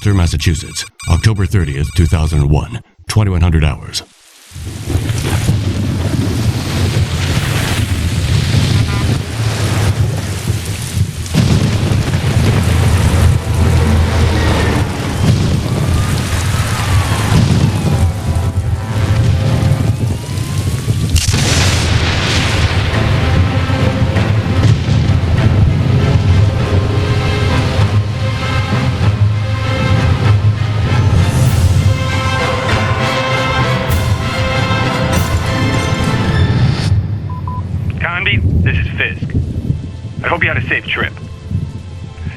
Worcester, Massachusetts, October 30th, 2001, 2100 hours. I hope you had a safe trip.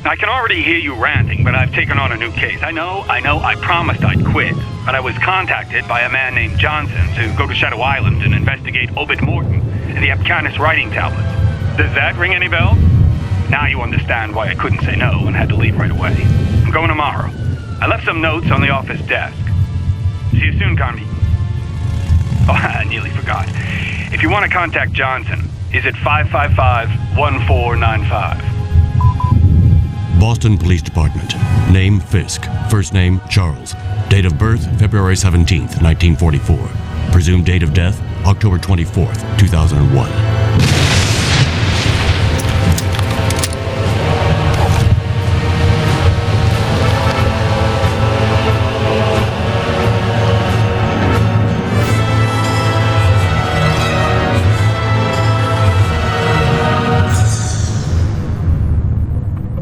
Now, I can already hear you ranting, but I've taken on a new case. I know, I promised I'd quit, but I was contacted by a man named Johnson to go to Shadow Island and investigate Obed Morton and the Apcanis writing tablets. Does that ring any bells? Now you understand why I couldn't say no and had to leave right away. I'm going tomorrow. I left some notes on the office desk. See you soon, Connie. Oh, I nearly forgot. If you want to contact Johnson, he's at 555-1495. Boston Police Department. Name Fisk. First name Charles. Date of birth February 17th, 1944. Presumed date of death October 24th, 2001.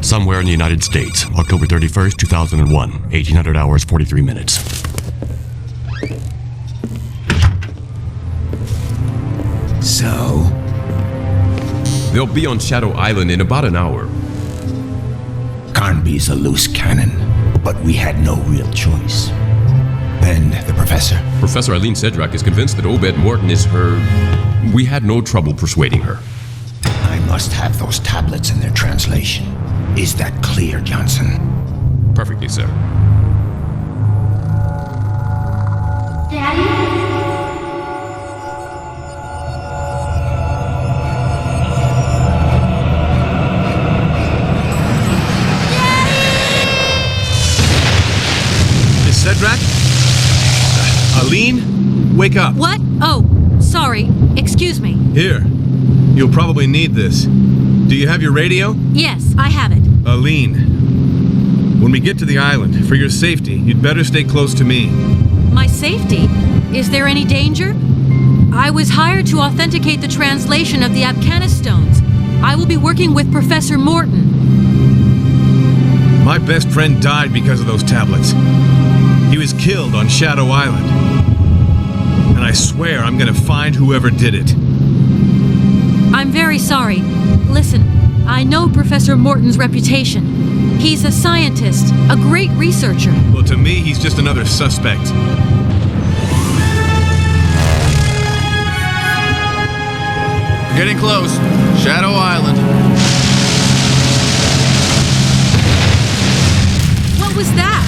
Somewhere in the United States, October 31st, 2001, 1800 hours, 43 minutes. So? They'll be on Shadow Island in about an hour. Carnby's a loose cannon, but we had no real choice. And the professor? Professor Aline Cedrac is convinced that Obed Morton is her... We had no trouble persuading her. I must have those tablets in their translation. Is that clear, Johnson? Perfectly, sir. Daddy? Miss Cedrac? Aline? Wake up. What? Oh, sorry. Excuse me. Here. You'll probably need this. Do you have your radio? Yes, I have it. Aline, when we get to the island, for your safety, you'd better stay close to me. My safety? Is there any danger? I was hired to authenticate the translation of the Apcanis stones. I will be working with Professor Morton. My best friend died because of those tablets. He was killed on Shadow Island. And I swear I'm gonna find whoever did it. I'm very sorry. Listen, I know Professor Morton's reputation. He's a scientist, a great researcher. Well, to me, he's just another suspect. Getting close. Shadow Island. What was that?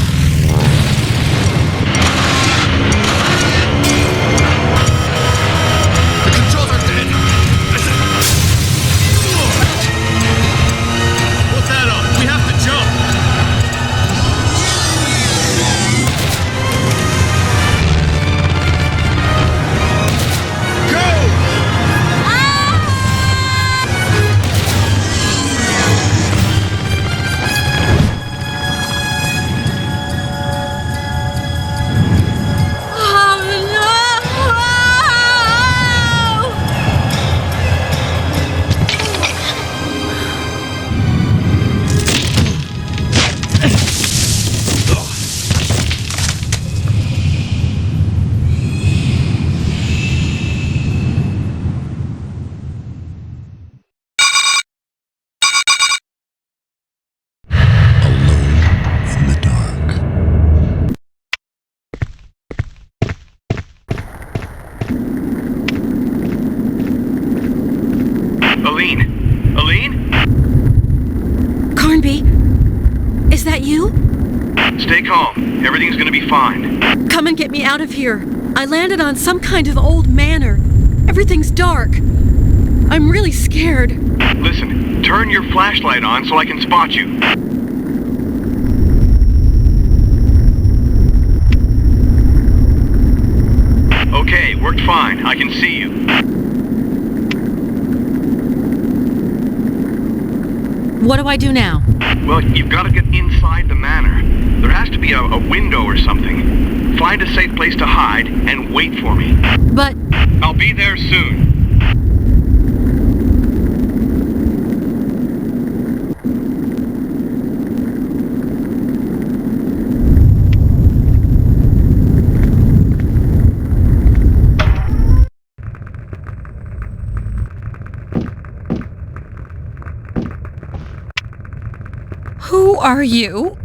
The controls are dead. Put that on. We have to jump. Go! Aline? Carnby? Is that you? Stay calm. Everything's gonna be fine. Come and get me out of here. I landed on some kind of old manor. Everything's dark. I'm really scared. Listen, turn your flashlight on so I can spot you. worked fine. I can see you. What do I do now? Well, you've got to get inside the manor. There has to be a window or something. Find a safe place to hide and wait for me. But I'll be there soon. Who are you?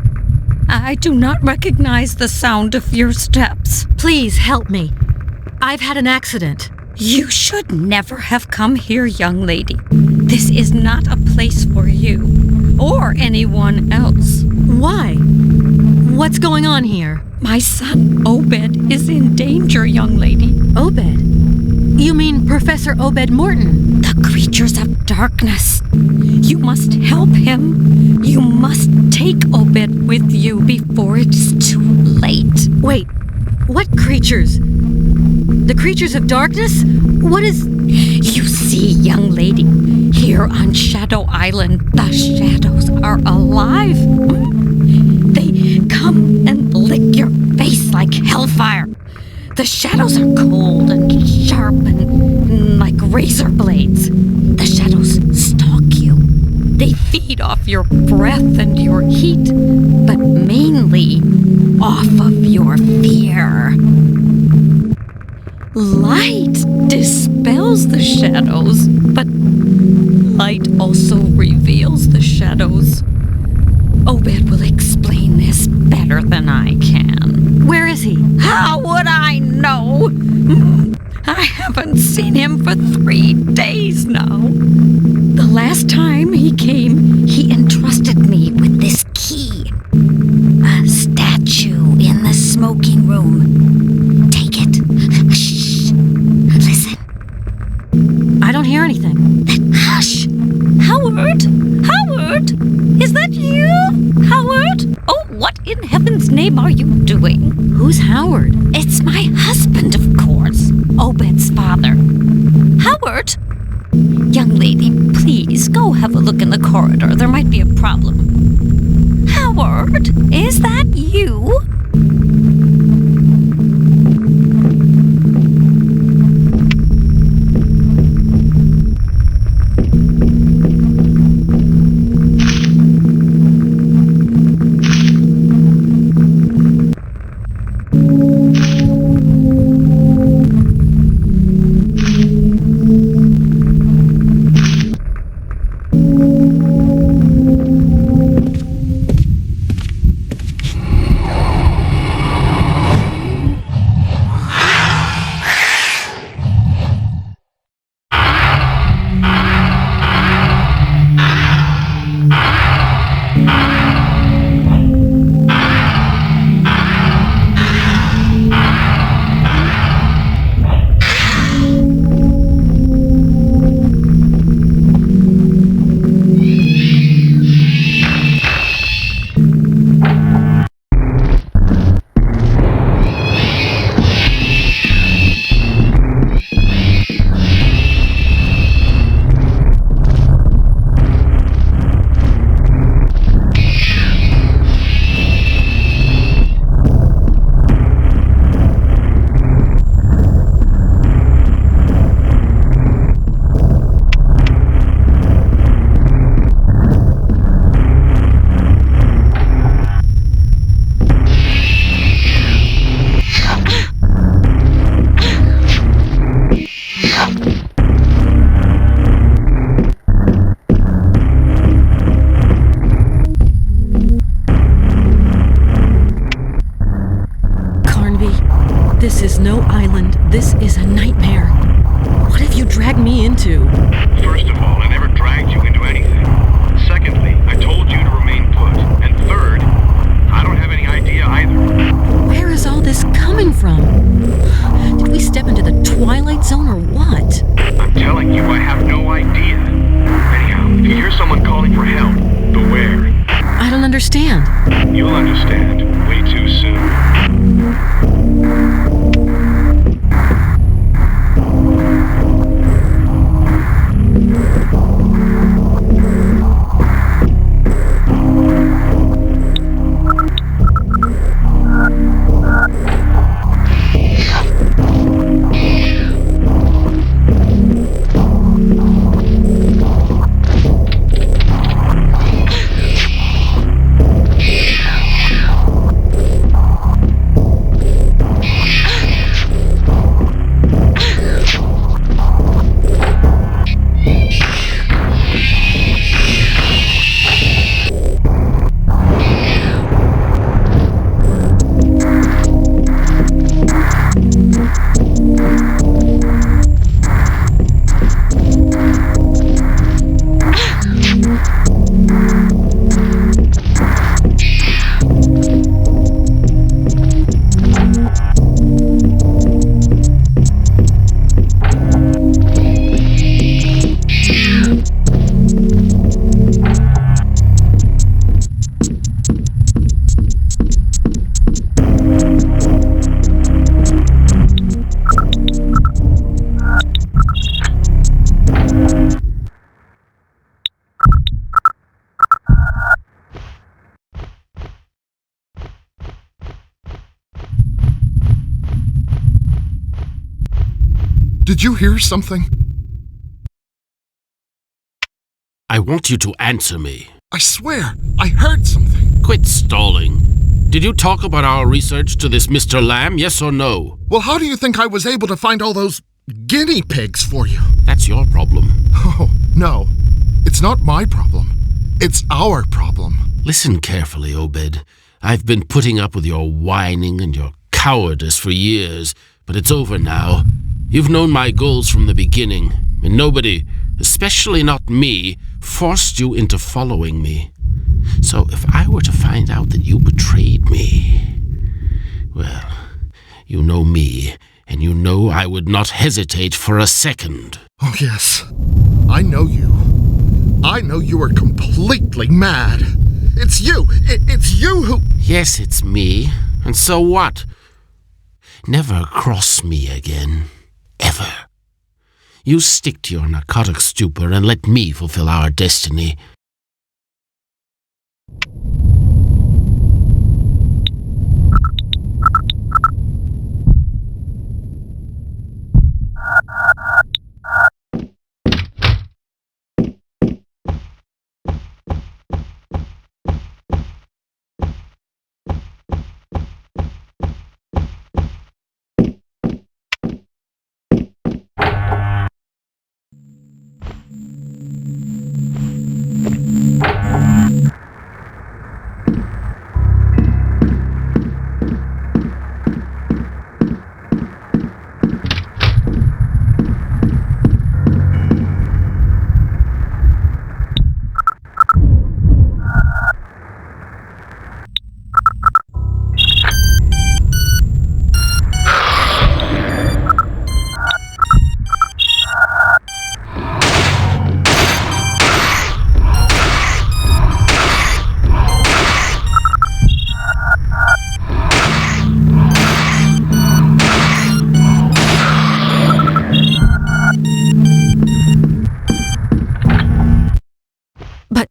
I do not recognize the sound of your steps. please help me. I've had an accident. You should never have come here, young lady. This is not a place for you, or anyone else. Why? What's going on here? My son, Obed, is in danger, young lady. Obed? You mean Professor Obed Morton? The creatures of darkness. You must help him. You must take Obed with you before it is too late. Wait, what creatures? The creatures of darkness? What is... You see, young lady, here on Shadow Island, the shadows are alive. They come and lick your face like hellfire. The shadows are cold and sharp and like razor blades. The shadows stalk you. They feed off your breath and your heat, but mainly off of your fear. Light dispels the shadows, but light also reveals the shadows. Obed will explain this better than I can. Where is he? How would I know? I haven't seen him for 3 days now. The last time he came, he entrusted me with this key. A statue in the smoking room. Take it. Shh. Listen. I don't hear anything. Hush! Howard? Howard? Is that you? Howard? Oh, what in heaven's name are you doing? Who's Howard? It's my husband, of course. Obed's father. Howard? Young lady, please go have a look in the corridor. There might be a problem. Howard? Is that you? This is no island. This is a nightmare. What have you dragged me into? First of all, I never dragged you into anything. Secondly, I told you to remain put. And third, I don't have any idea either. Where is all this coming from? Did we step into the Twilight Zone or what? I'm telling you, I have no idea. Anyhow, if you hear someone calling for help, beware. I don't understand. You'll understand way too soon. Did you hear something? I want you to answer me. I swear, I heard something. Quit stalling. Did you talk about our research to this Mr. Lamb, yes or no? Well, how do you think I was able to find all those guinea pigs for you? That's your problem. Oh, no. It's not my problem. It's our problem. Listen carefully, Obed. I've been putting up with your whining and your cowardice for years, but it's over now. You've known my goals from the beginning, and nobody, especially not me, forced you into following me. So if I were to find out that you betrayed me, well, you know me, and you know I would not hesitate for a second. Oh, yes. I know you. I know you are completely mad. It's you! It's you who... Yes, it's me. And so what? Never cross me again. Ever. You stick to your narcotic stupor and let me fulfill our destiny.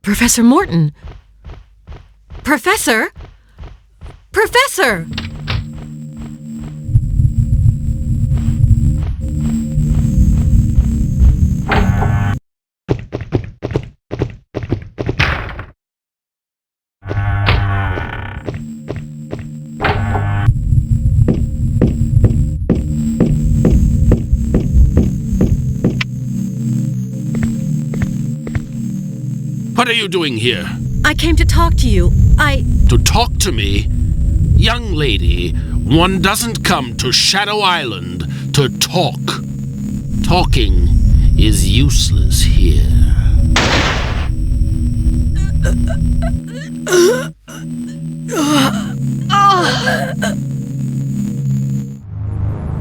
Professor Morton! Professor! Professor! What are you doing here? I came to talk to you. To talk to me? Young lady, one doesn't come to Shadow Island to talk. Talking is useless here.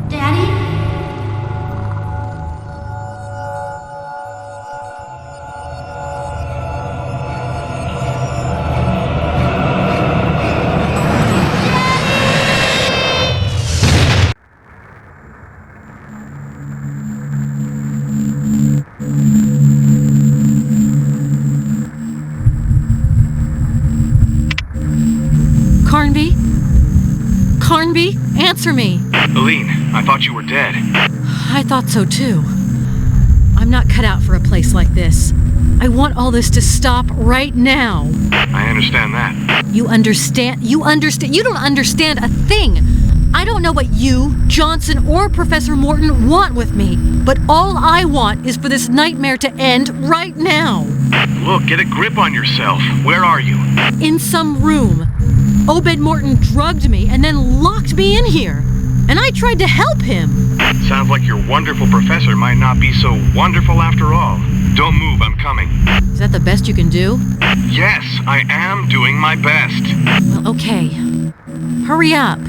Daddy? Carnby? Carnby, answer me. Aline, I thought you were dead. I thought so too. I'm not cut out for a place like this. I want all this to stop right now. I understand that. You understand? You don't understand a thing. I don't know what you, Johnson, or Professor Morton want with me, but all I want is for this nightmare to end right now. Look, get a grip on yourself. Where are you? In some room. Obed Morton drugged me and then locked me in here. And I tried to help him. Sounds like your wonderful professor might not be so wonderful after all. Don't move, I'm coming. Is that the best you can do? Yes, I am doing my best. Well, okay. Hurry up.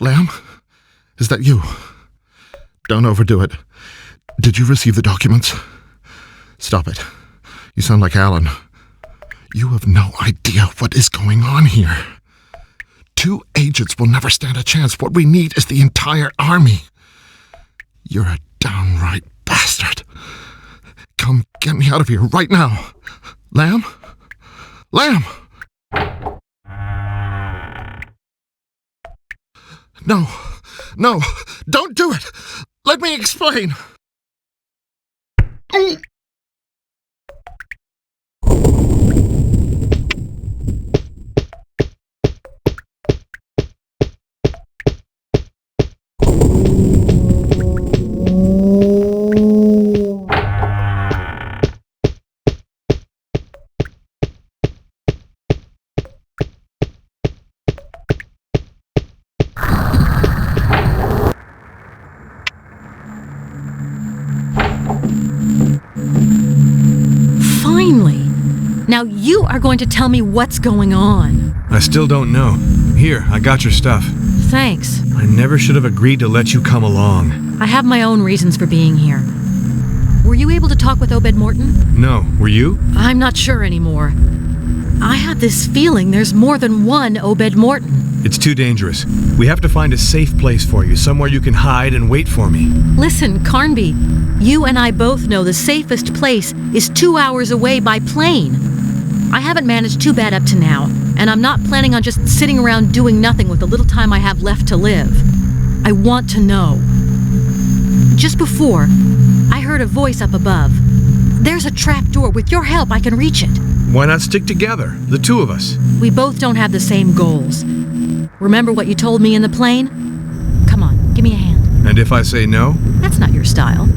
Lamb? Is that you? Don't overdo it. Did you receive the documents? Stop it. You sound like Alan. You have no idea what is going on here. 2 agents will never stand a chance. What we need is the entire army. You're a downright bastard. Come get me out of here right now. Lamb? Lamb! No, no, don't do it. Let me explain. Now you are going to tell me what's going on. I still don't know. Here, I got your stuff. Thanks. I never should have agreed to let you come along. I have my own reasons for being here. Were you able to talk with Obed Morton? No, were you? I'm not sure anymore. I have this feeling there's more than one Obed Morton. It's too dangerous. We have to find a safe place for you, somewhere you can hide and wait for me. Listen, Carnby, you and I both know the safest place is 2 hours away by plane. I haven't managed too bad up to now, and I'm not planning on just sitting around doing nothing with the little time I have left to live. I want to know. Just before, I heard a voice up above. There's a trap door. With your help, I can reach it. Why not stick together, the two of us? We both don't have the same goals. Remember what you told me in the plane? Come on, give me a hand. And if I say no? That's not your style.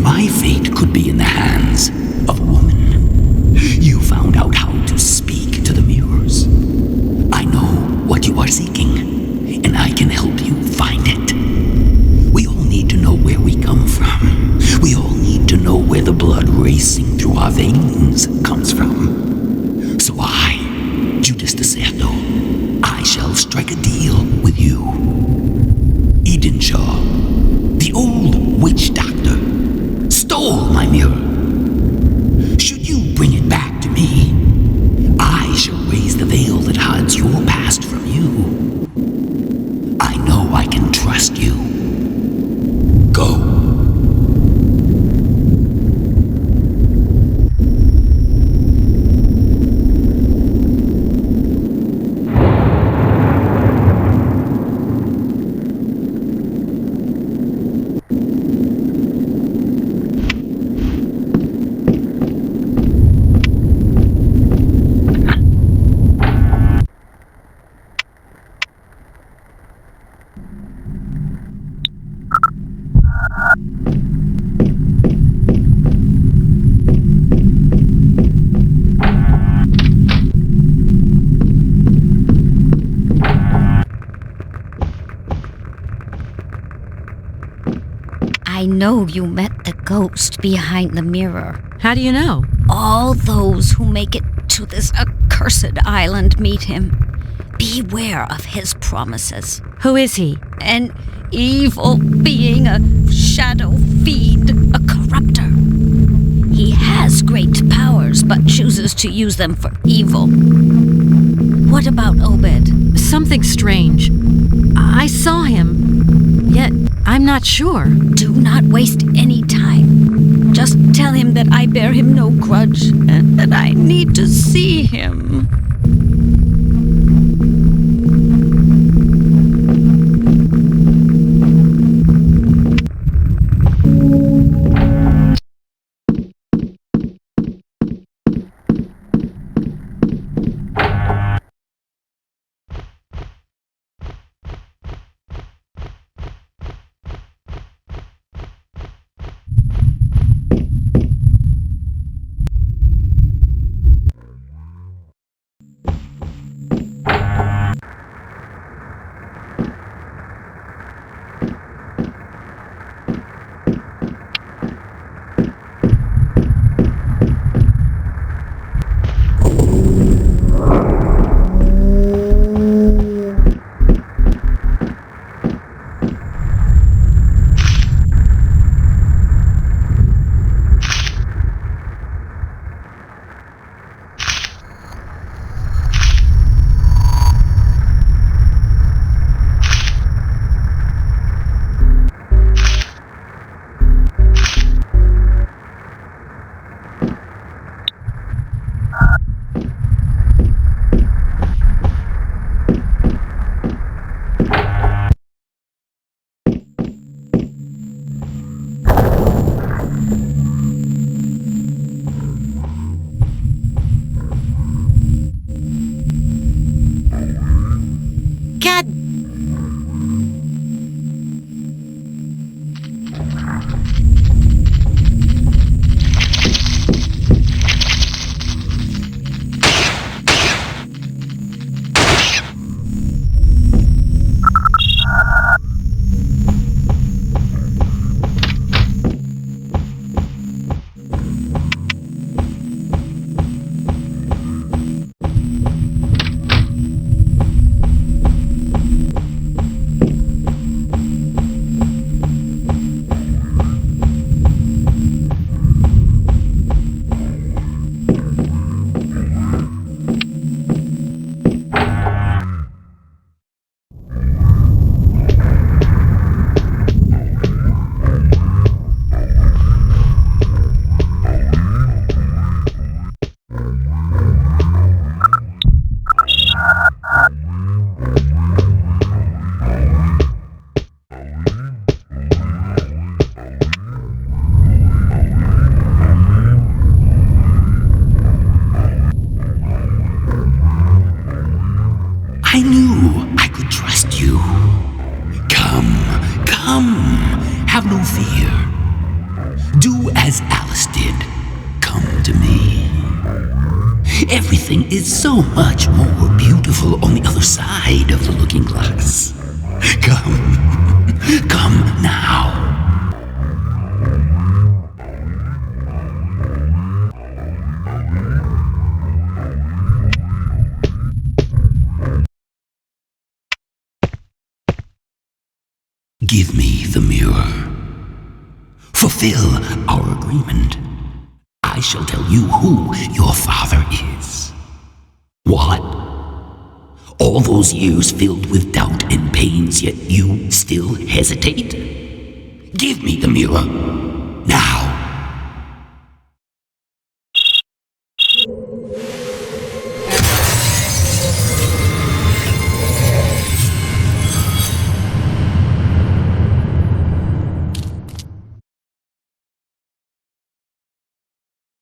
My fate could be in the hands of a woman. You found out how to speak to the mirrors. I know what you are seeking, and I can help you find it. We all need to know where we come from. We all need to know where the blood racing through our veins comes from. So I, Judas de Cerdo, I shall strike a deal with you. Edenshaw, the old witch doctor, stole my mirror. Should you bring it back to me, I shall raise the veil that hides your past from you. I know I can trust you. Go. I know you met the ghost behind the mirror. How do you know? All those who make it to this accursed island meet him. Beware of his promises. Who is he? An evil being, a shadow fiend, a corruptor. He has great powers, but chooses to use them for evil. What about Obed? Something strange. I saw him, yet I'm not sure. Do not waste any time. Just tell him that I bear him no grudge, and that I need to see him. God. I knew I could trust you. Come, have no fear. Do as Alice did. Come to me. Everything is so much more beautiful on the other side of the looking glass. Come now. Give me the mirror. Fulfill our agreement. I shall tell you who your father is. What? All those years filled with doubt and pains, yet you still hesitate? Give me the mirror. Now.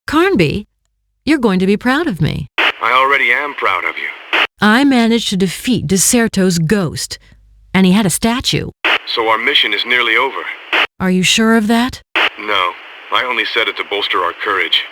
Carnby, you're going to be proud of me. I already am proud of you. I managed to defeat Deserto's ghost, and he had a statue. So our mission is nearly over. Are you sure of that? No, I only said it to bolster our courage.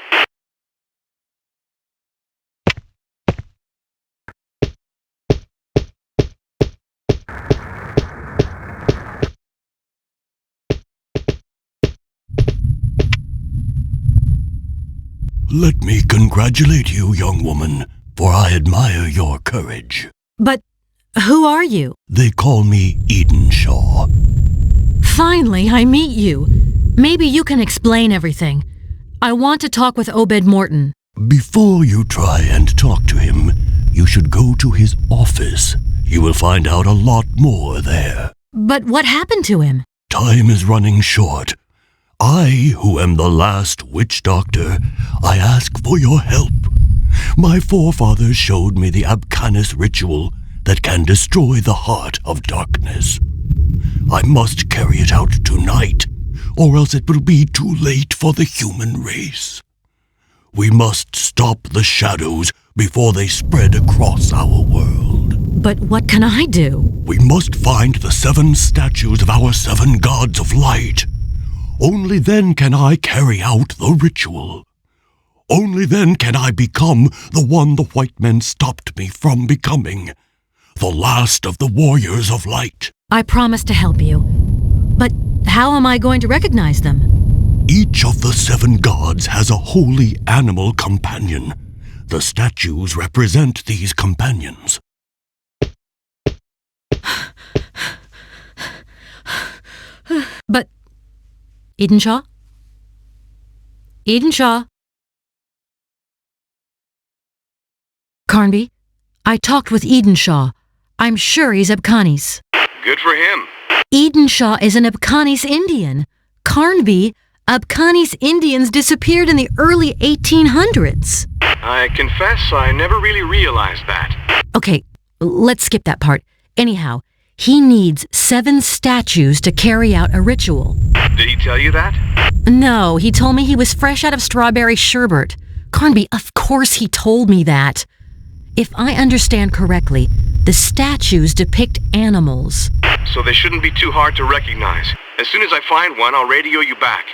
Let me congratulate you, young woman, for I admire your courage. But who are you? They call me Edenshaw. Finally, I meet you. Maybe you can explain everything. I want to talk with Obed Morton. Before you try and talk to him, you should go to his office. You will find out a lot more there. But what happened to him? Time is running short. I, who am the last witch doctor, I ask for your help. My forefathers showed me the Abcanis ritual that can destroy the heart of darkness. I must carry it out tonight, or else it will be too late for the human race. We must stop the shadows before they spread across our world. But what can I do? We must find the 7 statues of our 7 gods of light. Only then can I carry out the ritual. Only then can I become the one the white men stopped me from becoming. The last of the warriors of light. I promise to help you. But how am I going to recognize them? Each of the 7 gods has a holy animal companion. The statues represent these companions. But Edenshaw? Edenshaw? Carnby, I talked with Edenshaw. I'm sure he's Abcanis. Good for him. Edenshaw is an Abcanis Indian. Carnby, Abcanis Indians disappeared in the early 1800s. I confess I never really realized that. Okay, let's skip that part. Anyhow, He needs 7 statues to carry out a ritual. Did he tell you that? No, he told me he was fresh out of strawberry sherbet. Carnby, of course he told me that. If I understand correctly, the statues depict animals. So they shouldn't be too hard to recognize. As soon as I find one, I'll radio you back.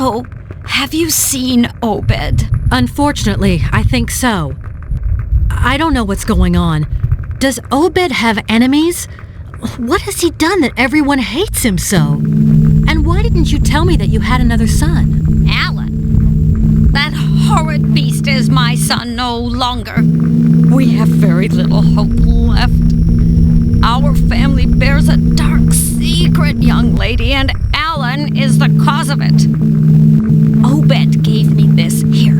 So, have you seen Obed? Unfortunately, I think so. I don't know what's going on. Does Obed have enemies? What has he done that everyone hates him so? And why didn't you tell me that you had another son? Alan, that horrid beast is my son no longer. We have very little hope left. Our family bears a dark secret, young lady, and Alan is the cause of it. Obed gave me this here.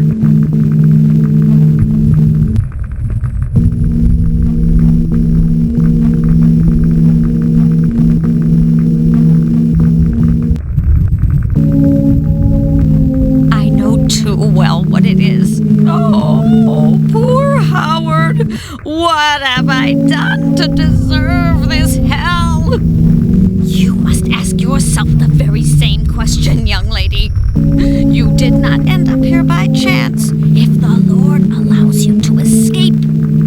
I know too well what it is. Oh, poor Howard. What have I done to deserve this hell? You must ask yourself the very same question, young lady. You did not end up here by chance. If the Lord allows you to escape,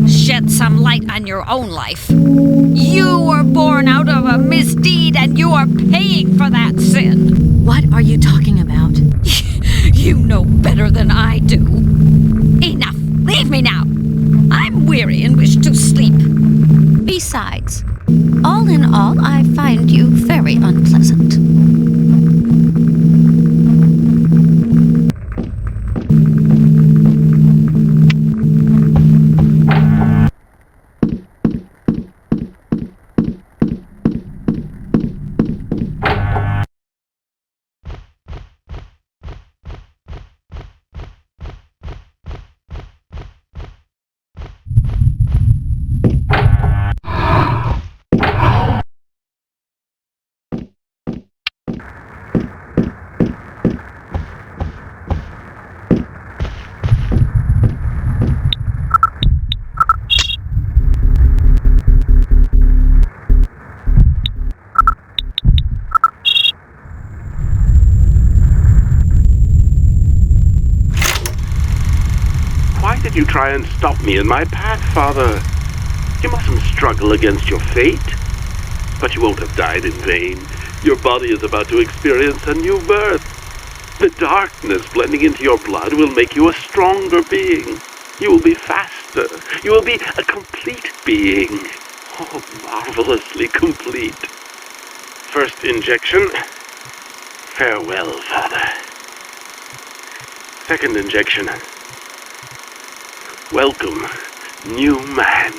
shed some light on your own life. You were born out of a misdeed, and you are paying for that sin. What are you talking about? You know better than I do. Enough. Leave me now. I'm weary and wish to sleep. Besides, all in all, I find you very unpleasant. You try and stop me in my path, Father. You mustn't struggle against your fate. But you won't have died in vain. Your body is about to experience a new birth. The darkness blending into your blood will make you a stronger being. You will be faster. You will be a complete being. Oh, marvelously complete. First injection. Farewell, Father. Second injection. Welcome, new man.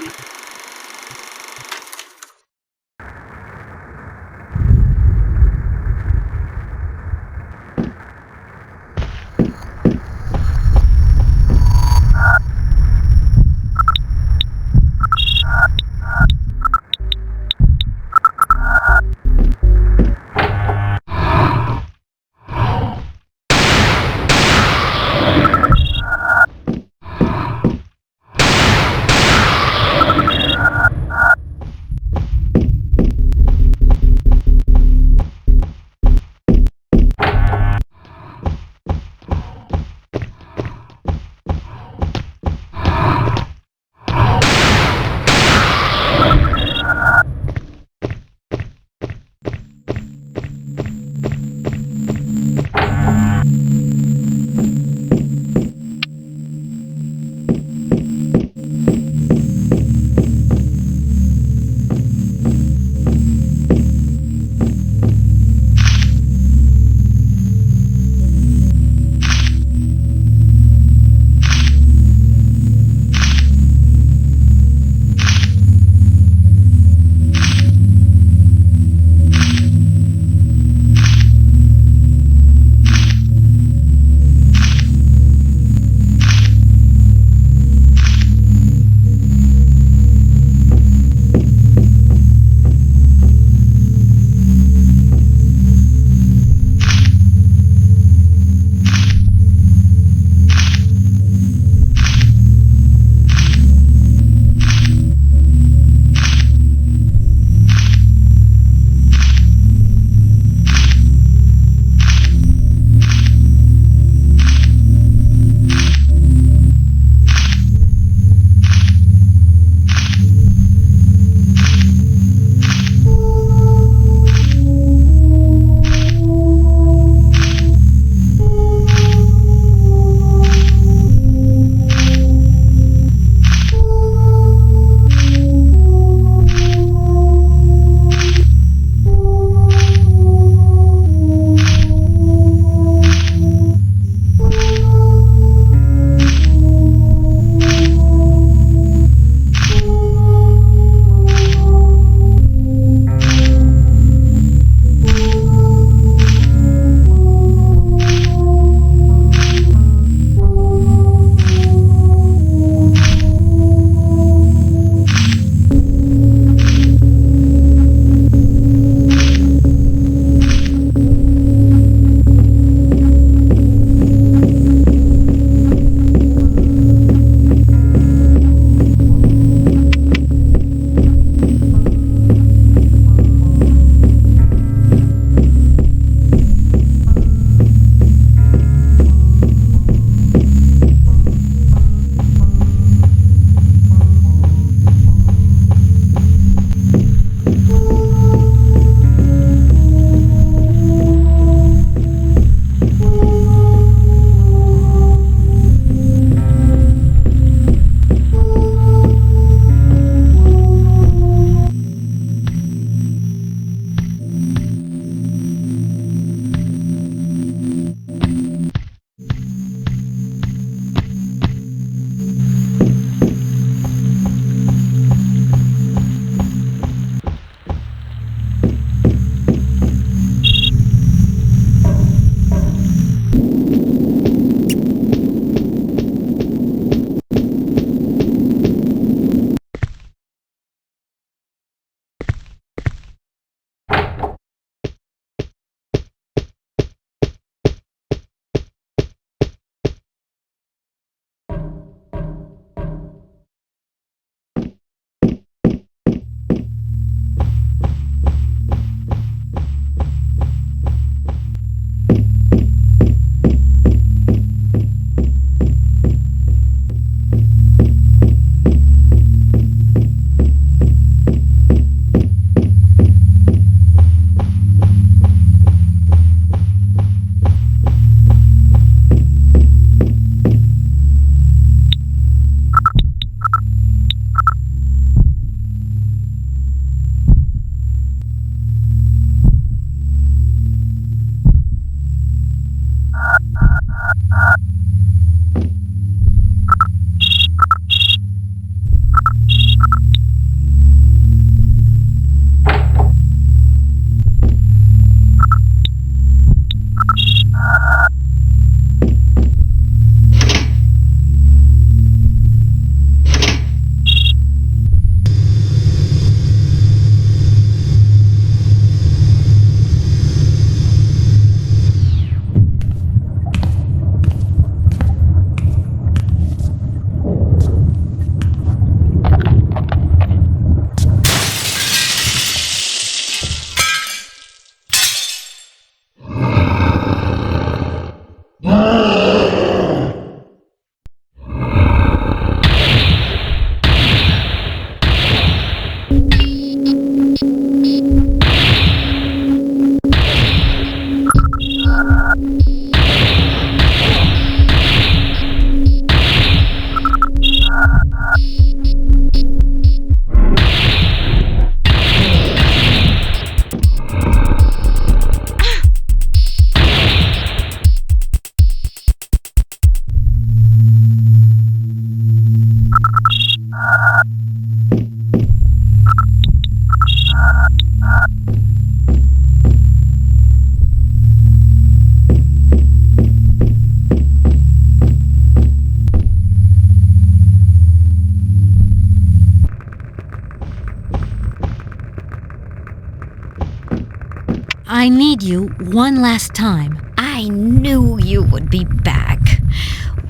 I need you one last time. I knew you would be back.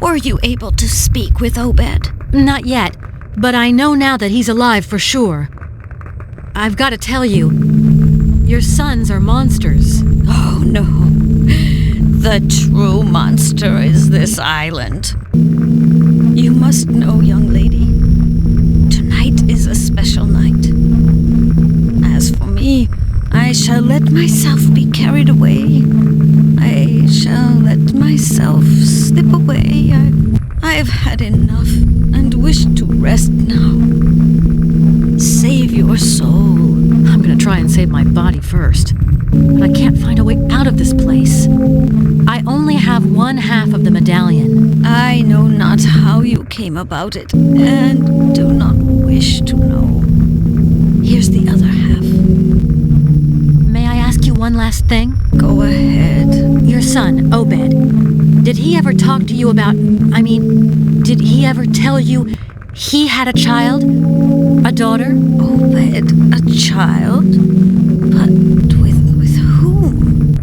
Were you able to speak with Obed? Not yet, but I know now that he's alive for sure. I've got to tell you, your sons are monsters. Oh, no. The true monster is this island. You must know, young lady, tonight is a special night. As for me, I shall let myself be carried away. I shall let myself slip away. I've had enough and wish to rest now. Save your soul. I'm gonna try and save my body first, but I can't find a way out of this place. I only have one half of the medallion. I know not how you came about it, and do not wish to know. Here's the other half. May I ask you one last thing? Go ahead. Your son, Obed, did he ever talk to you about... did he ever tell you he had a child? A daughter? Obed, a child? But with whom?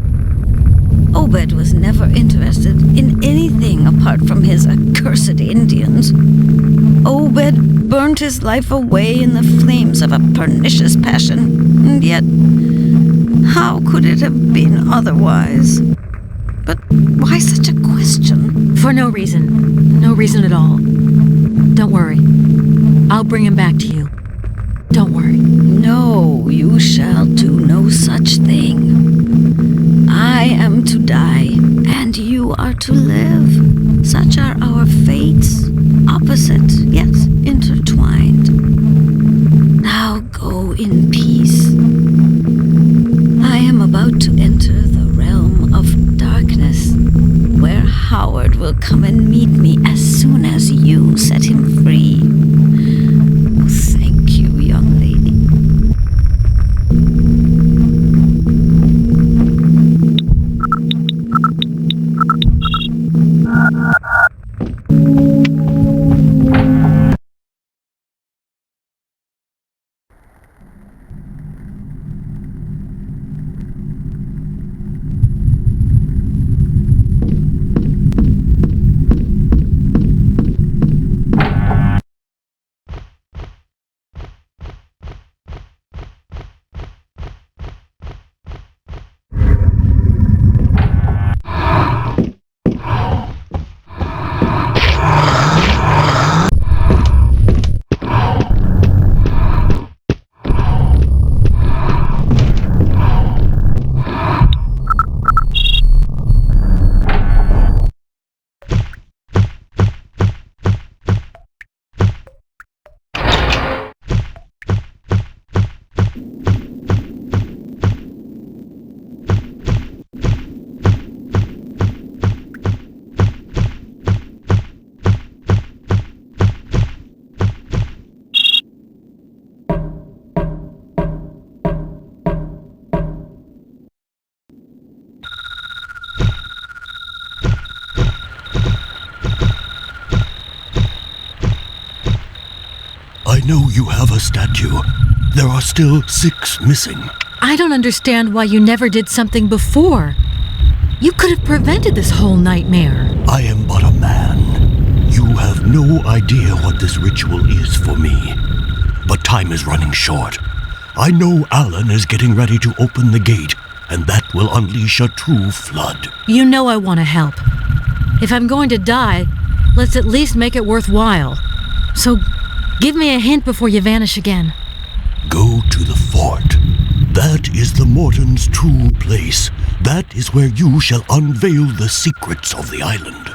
Obed was never interested in anything apart from his accursed Indians. Obed burned his life away in the flames of a pernicious passion, and yet, how could it have been otherwise? But why such a question? For no reason. No reason at all. Don't worry. I'll bring him back to you. Don't worry. No, you shall do no such thing. I am to die, and you are to live. Such are our fates, opposite yet intertwined. Now go in peace. I am about to enter the realm of darkness, where Howard will come and meet me as soon as you set him free. Oh, thank you, young lady. I know you have a statue. There are still 6 missing. I don't understand why you never did something before. You could have prevented this whole nightmare. I am but a man. You have no idea what this ritual is for me. But time is running short. I know Alan is getting ready to open the gate, and that will unleash a true flood. You know I want to help. If I'm going to die, let's at least make it worthwhile. So, give me a hint before you vanish again. Go to the fort. That is the Mortons' true place. That is where you shall unveil the secrets of the island.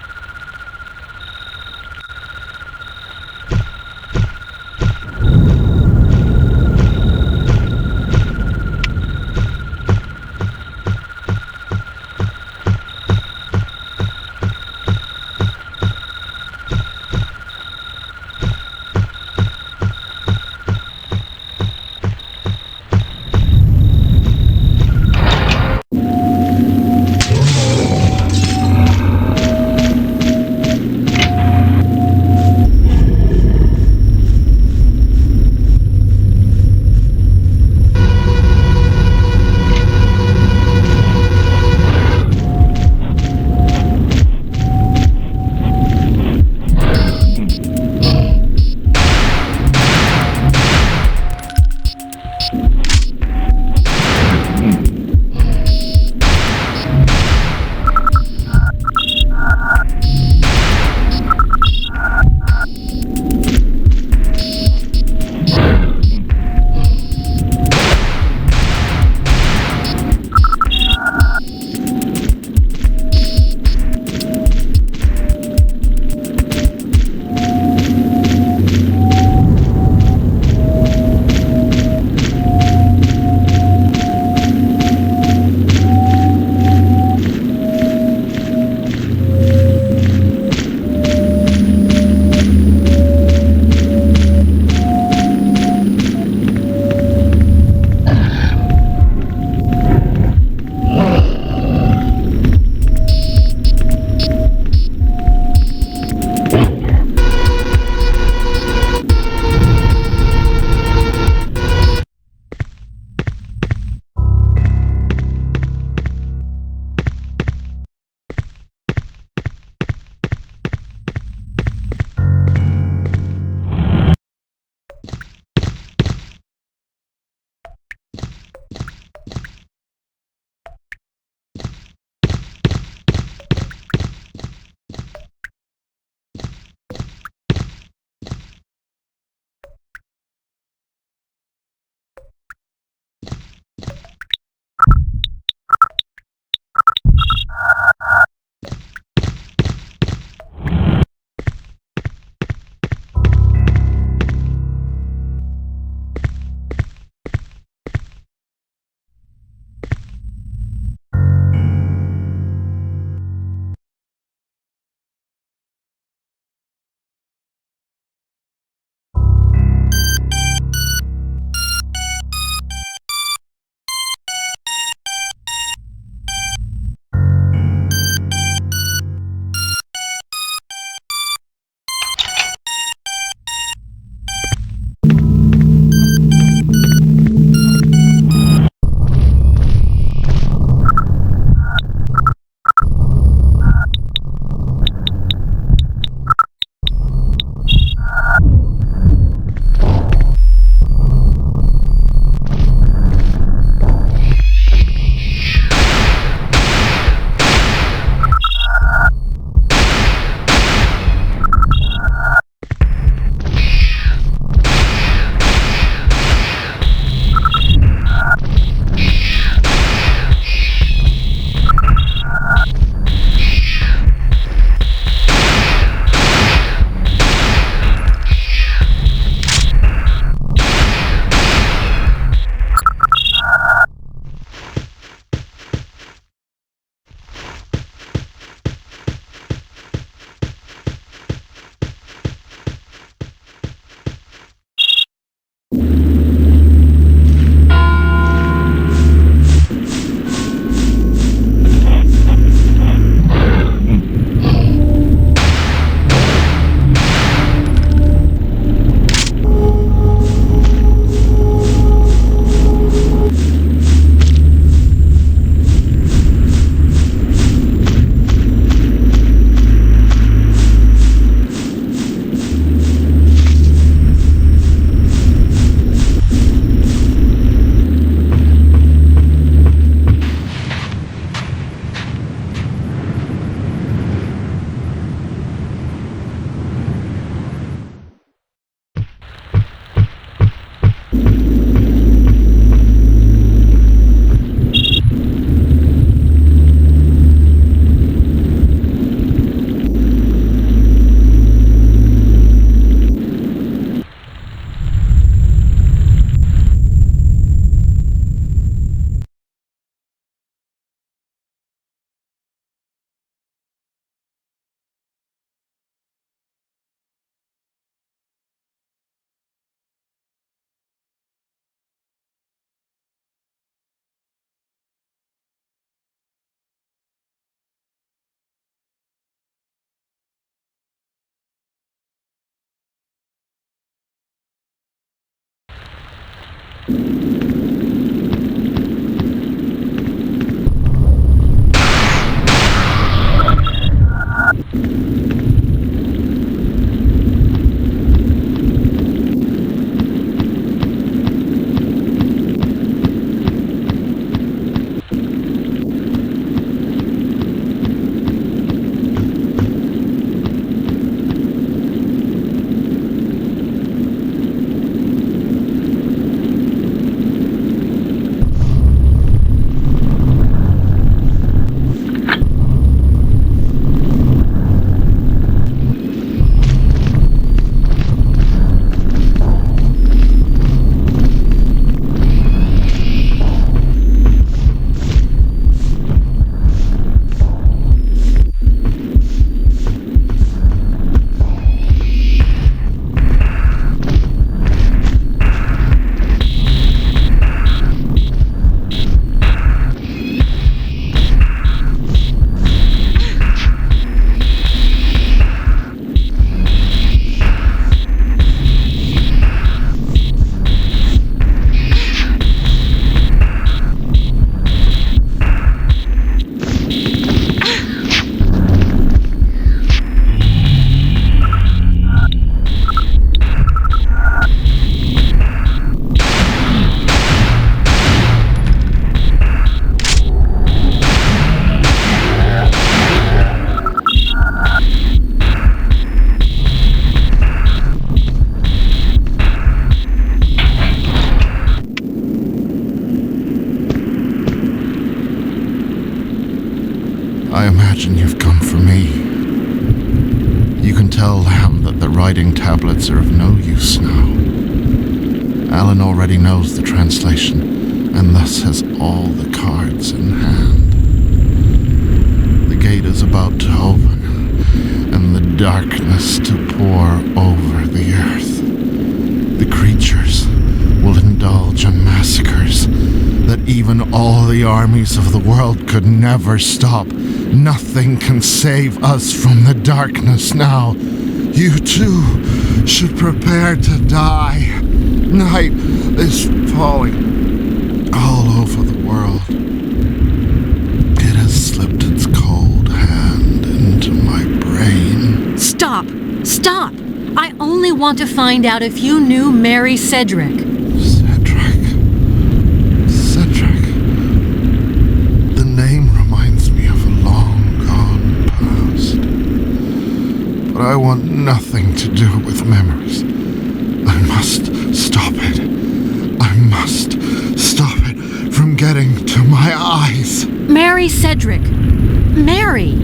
I imagine you've come for me. You can tell Lamb that the writing tablets are of no use now. Alan already knows the translation, and thus has all the cards in hand. The gate is about to open, and the darkness to pour over the earth. The creatures will indulge in massacres that even all the armies of the world could never stop. Nothing can save us from the darkness now. You too should prepare to die. Night is falling all over the world. It has slipped its cold hand into my brain. Stop! Stop! I only want to find out if you knew Mary Cedrac. Cedric. The name reminds me of a long gone past. But I want nothing to do with memories. I must stop it. I must stop it from getting to my eyes. Mary Cedrac. Mary!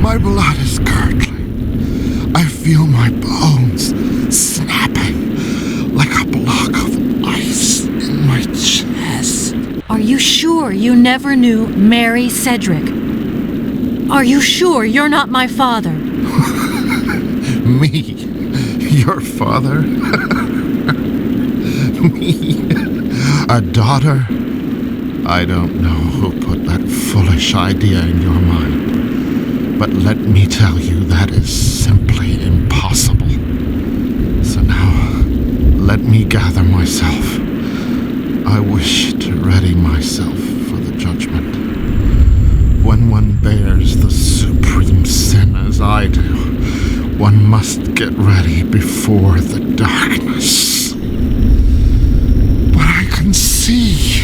My blood is curdling. I feel my bones snapping like a block of ice in my chest. Are you sure you never knew Mary Cedrac? Are you sure you're not my father? Me? Your father? Me? A daughter? I don't know who put that foolish idea in your mind. But let me tell you, that is simply impossible. So now, let me gather myself. I wish to ready myself for the judgment. When one bears the supreme sin as I do, one must get ready before the darkness. But I can see.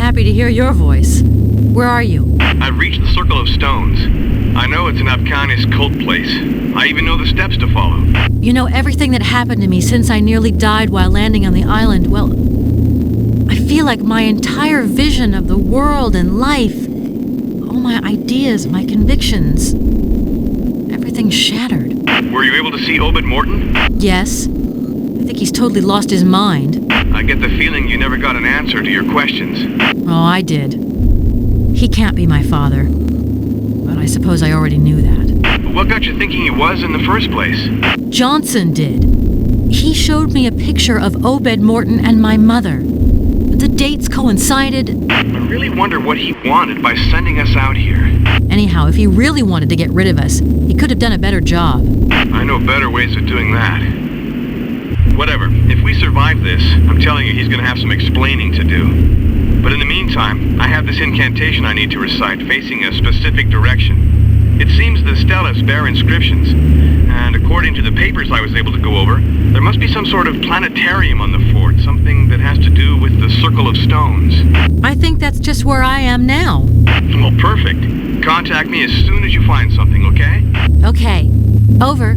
happy to hear your voice. Where are you? I've reached the Circle of Stones. I know it's an Afghanis cult place. I even know the steps to follow. You know everything that happened to me since I nearly died while landing on the island. Well, I feel like my entire vision of the world and life, all my ideas, my convictions, everything's shattered. Were you able to see Obed Morton? Yes. I think he's totally lost his mind. I get the feeling you never got an answer to your questions. Oh, I did. He can't be my father. But I suppose I already knew that. What got you thinking he was in the first place? Johnson did. He showed me a picture of Obed Morton and my mother. The dates coincided. I really wonder what he wanted by sending us out here. Anyhow, if he really wanted to get rid of us, he could have done a better job. I know better ways of doing that. Whatever. If we survive this, I'm telling you, he's gonna have some explaining to do. But in the meantime, I have this incantation I need to recite, facing a specific direction. It seems the stelas bear inscriptions, and according to the papers I was able to go over, there must be some sort of planetarium on the fort, something that has to do with the Circle of Stones. I think that's just where I am now. Well, perfect. Contact me as soon as you find something, okay? Okay. Over.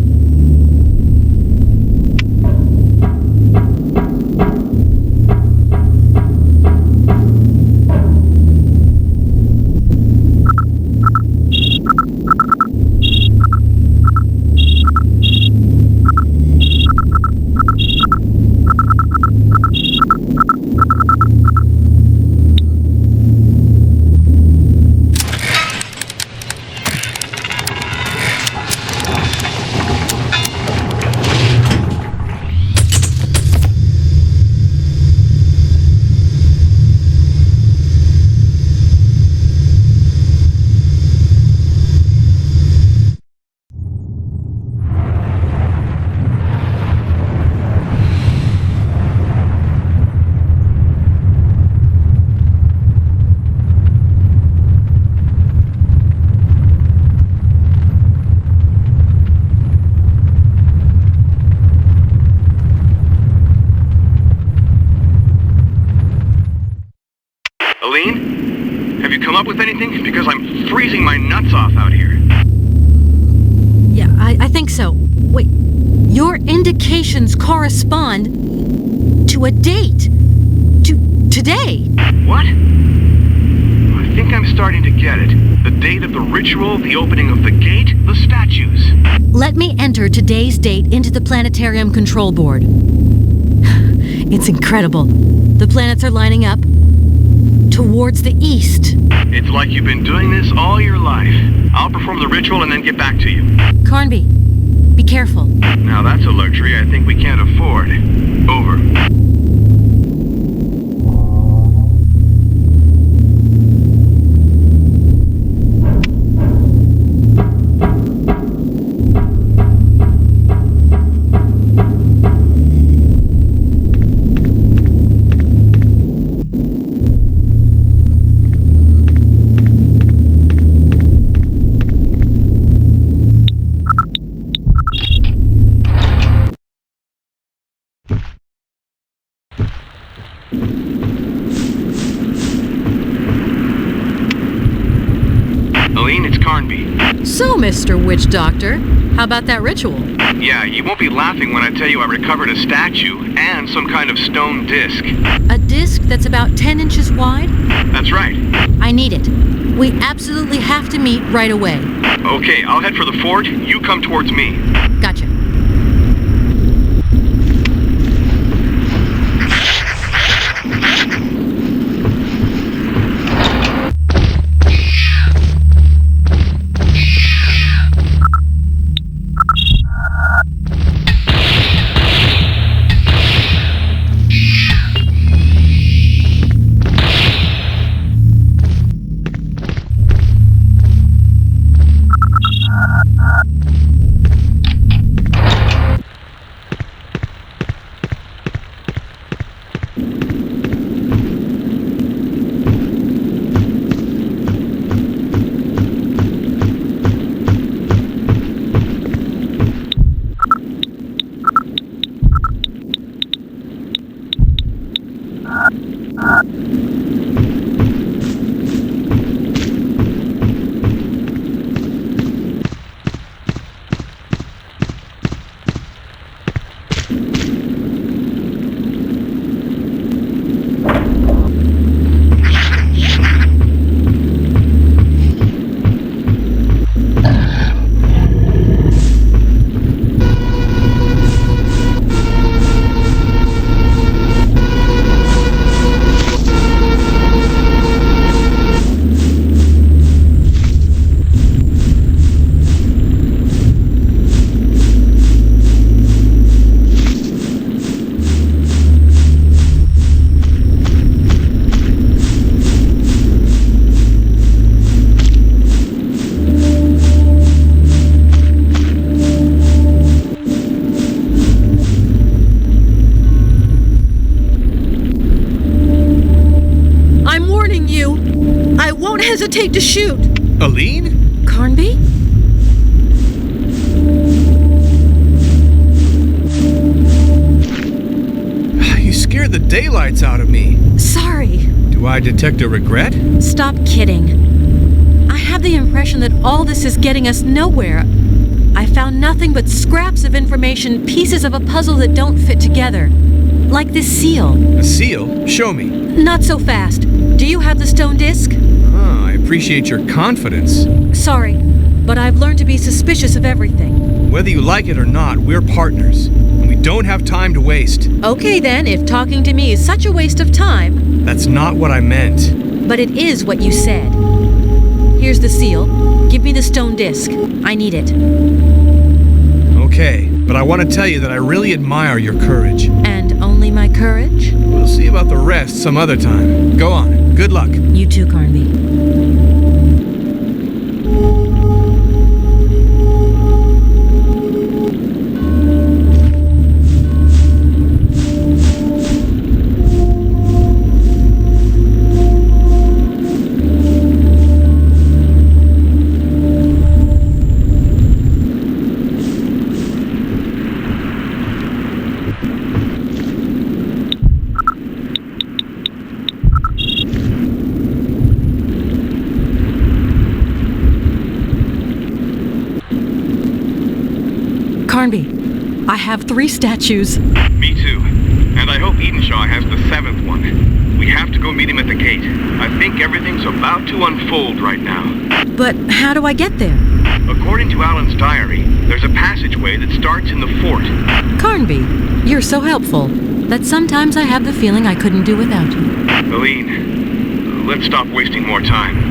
Aline? Have you come up with anything? Because I'm freezing my nuts off out here. Yeah, I think so. Wait, your indications correspond to a date. To today. What? I think I'm starting to get it. The date of the ritual, the opening of the gate, the statues. Let me enter today's date into the planetarium control board. It's incredible. The planets are lining up towards the east. It's like you've been doing this all your life. I'll perform the ritual and then get back to you. Carnby, be careful. Now that's a luxury I think we can't afford. Over. Aline, it's Carnby. So, Mr. Witch Doctor, how about that ritual? Yeah, you won't be laughing when I tell you I recovered a statue and some kind of stone disc. A disc that's about 10 inches wide? That's right. I need it. We absolutely have to meet right away. Okay, I'll head for the fort. You come towards me. Gotcha. hesitate to shoot. Aline? Carnby? You scared the daylights out of me. Sorry. Do I detect a regret? Stop kidding. I have the impression that all this is getting us nowhere. I found nothing but scraps of information, pieces of a puzzle that don't fit together. Like this seal. A seal? Show me. Not so fast. Do you have the stone disc? Oh, I appreciate your confidence. Sorry, but I've learned to be suspicious of everything. Whether you like it or not, we're partners. And we don't have time to waste. Okay then, if talking to me is such a waste of time. That's not what I meant. But it is what you said. Here's the seal. Give me the stone disc. I need it. Okay, but I want to tell you that I really admire your courage. And only my courage? We'll see about the rest some other time. Go on. Good luck. You too, Carnby. Carnby, I have 3 statues. Me too. And I hope Edenshaw has the 7th one. We have to go meet him at the gate. I think everything's about to unfold right now. But how do I get there? According to Alan's diary, there's a passageway that starts in the fort. Carnby, you're so helpful that sometimes I have the feeling I couldn't do without you. Aline, let's stop wasting more time.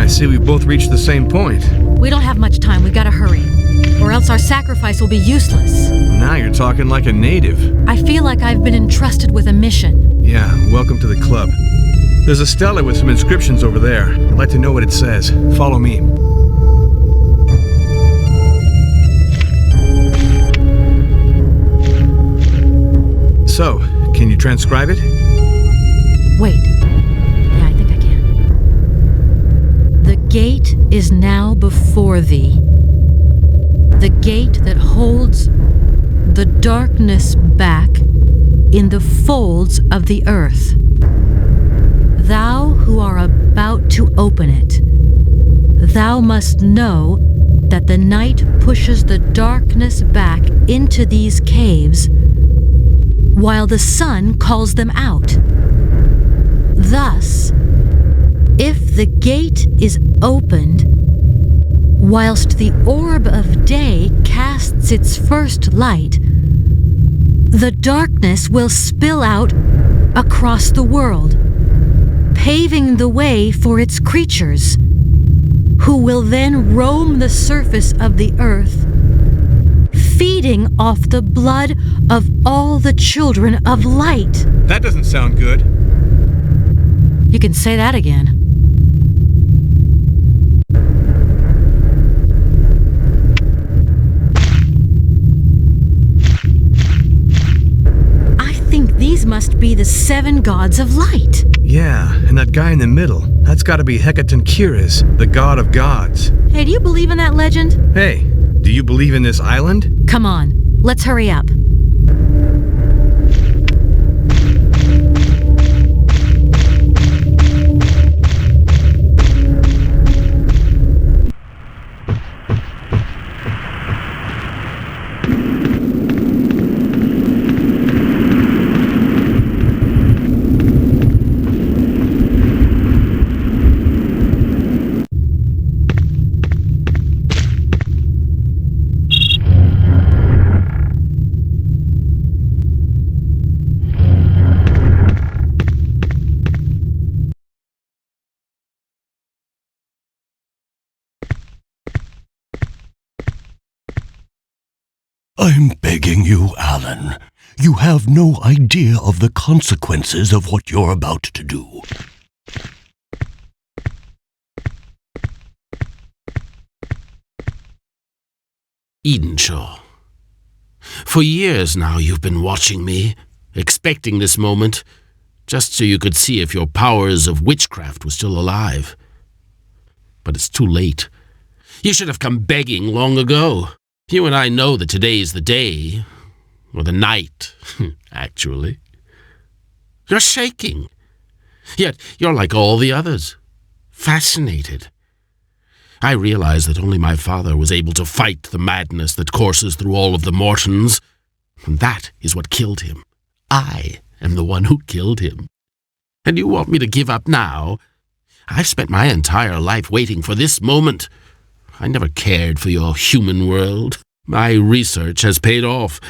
see we both reached the same point. We don't have much time. We gotta hurry. Or else our sacrifice will be useless. Now you're talking like a native. I feel like I've been entrusted with a mission. Yeah, welcome to the club. There's a stela with some inscriptions over there. I'd like to know what it says. Follow me. So, can you transcribe it? Wait. Yeah, I think I can. The gate is now before thee. The gate that holds the darkness back in the folds of the earth. Thou who are about to open it, thou must know that the night pushes the darkness back into these caves while the sun calls them out. Thus, if the gate is opened whilst the orb of day casts its first light, the darkness will spill out across the world, paving the way for its creatures, who will then roam the surface of the earth, feeding off the blood of all the children of light. That doesn't sound good. You can say that again. I think these must be the 7 gods of light. Yeah, and that guy in the middle, that's gotta be Hecatoncheires, the god of gods. Hey, do you believe in that legend? Hey, do you believe in this island? Come on, let's hurry up. I'm begging you, Alan. You have no idea of the consequences of what you're about to do. Edenshaw. For years now you've been watching me, expecting this moment, just so you could see if your powers of witchcraft were still alive. But it's too late. You should have come begging long ago. You and I know that today's the day, or the night, actually. You're shaking. Yet you're like all the others, fascinated. I realize that only my father was able to fight the madness that courses through all of the Mortons, and that is what killed him. I am the one who killed him. And you want me to give up now? I've spent my entire life waiting for this moment. I never cared for your human world. My research has paid off.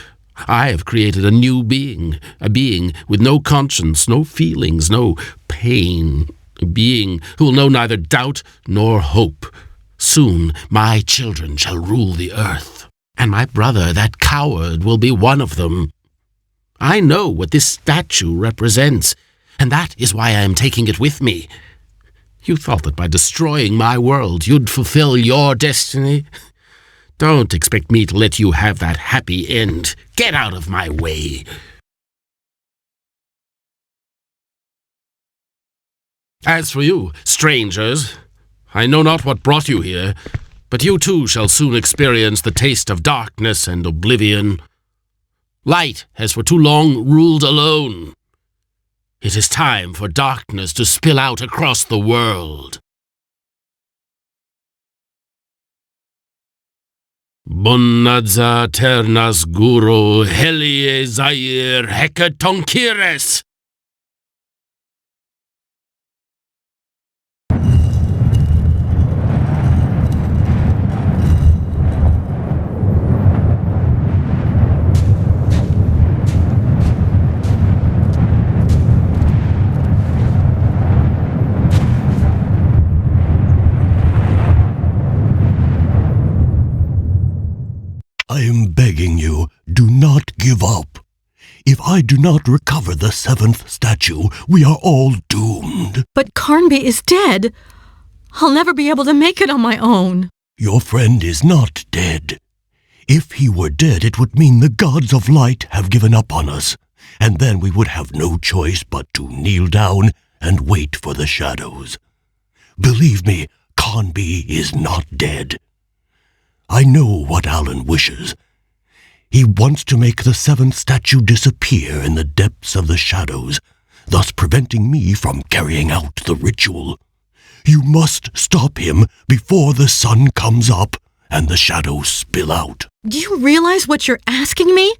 I have created a new being, a being with no conscience, no feelings, no pain, a being who will know neither doubt nor hope. Soon my children shall rule the earth, and my brother, that coward, will be one of them. I know what this statue represents, and that is why I am taking it with me. You thought that by destroying my world you'd fulfill your destiny? Don't expect me to let you have that happy end. Get out of my way. As for you, strangers, I know not what brought you here, but you too shall soon experience the taste of darkness and oblivion. Light has for too long ruled alone. It is time for darkness to spill out across the world. Bonadza ternas guru helie zair Hecatoncheires. I do not recover the 7th statue, we are all doomed. But Carnby is dead. I'll never be able to make it on my own. Your friend is not dead. If he were dead, it would mean the gods of light have given up on us, and then we would have no choice but to kneel down and wait for the shadows. Believe me, Carnby is not dead. I know what Alan wishes. He wants to make the 7th statue disappear in the depths of the shadows, thus preventing me from carrying out the ritual. You must stop him before the sun comes up and the shadows spill out. Do you realize what you're asking me?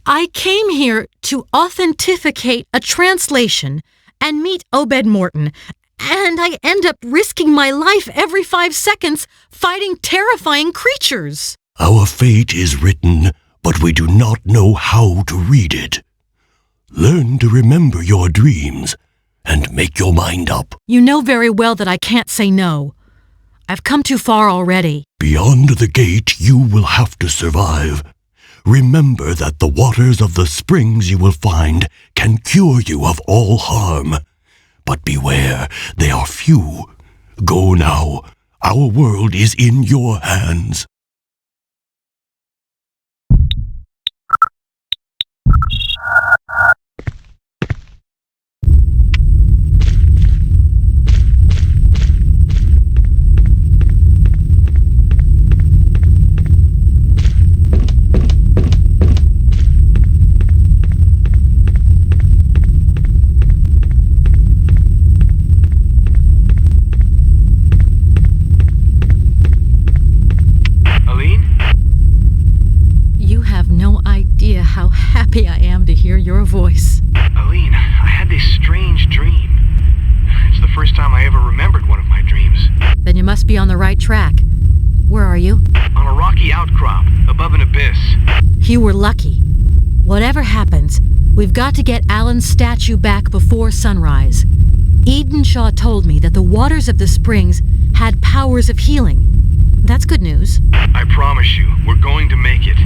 I came here to authenticate a translation and meet Obed Morton, and I end up risking my life every 5 seconds fighting terrifying creatures. Our fate is written, but we do not know how to read it. Learn to remember your dreams and make your mind up. You know very well that I can't say no. I've come too far already. Beyond the gate, you will have to survive. Remember that the waters of the springs you will find can cure you of all harm. But beware, they are few. Go now. Our world is in your hands. I am to hear your voice. Aline, I had this strange dream. It's the first time I ever remembered one of my dreams. Then you must be on the right track. Where are you? On a rocky outcrop, above an abyss. You were lucky. Whatever happens, we've got to get Alan's statue back before sunrise. Edenshaw told me that the waters of the springs had powers of healing. That's good news. I promise you, we're going to make it.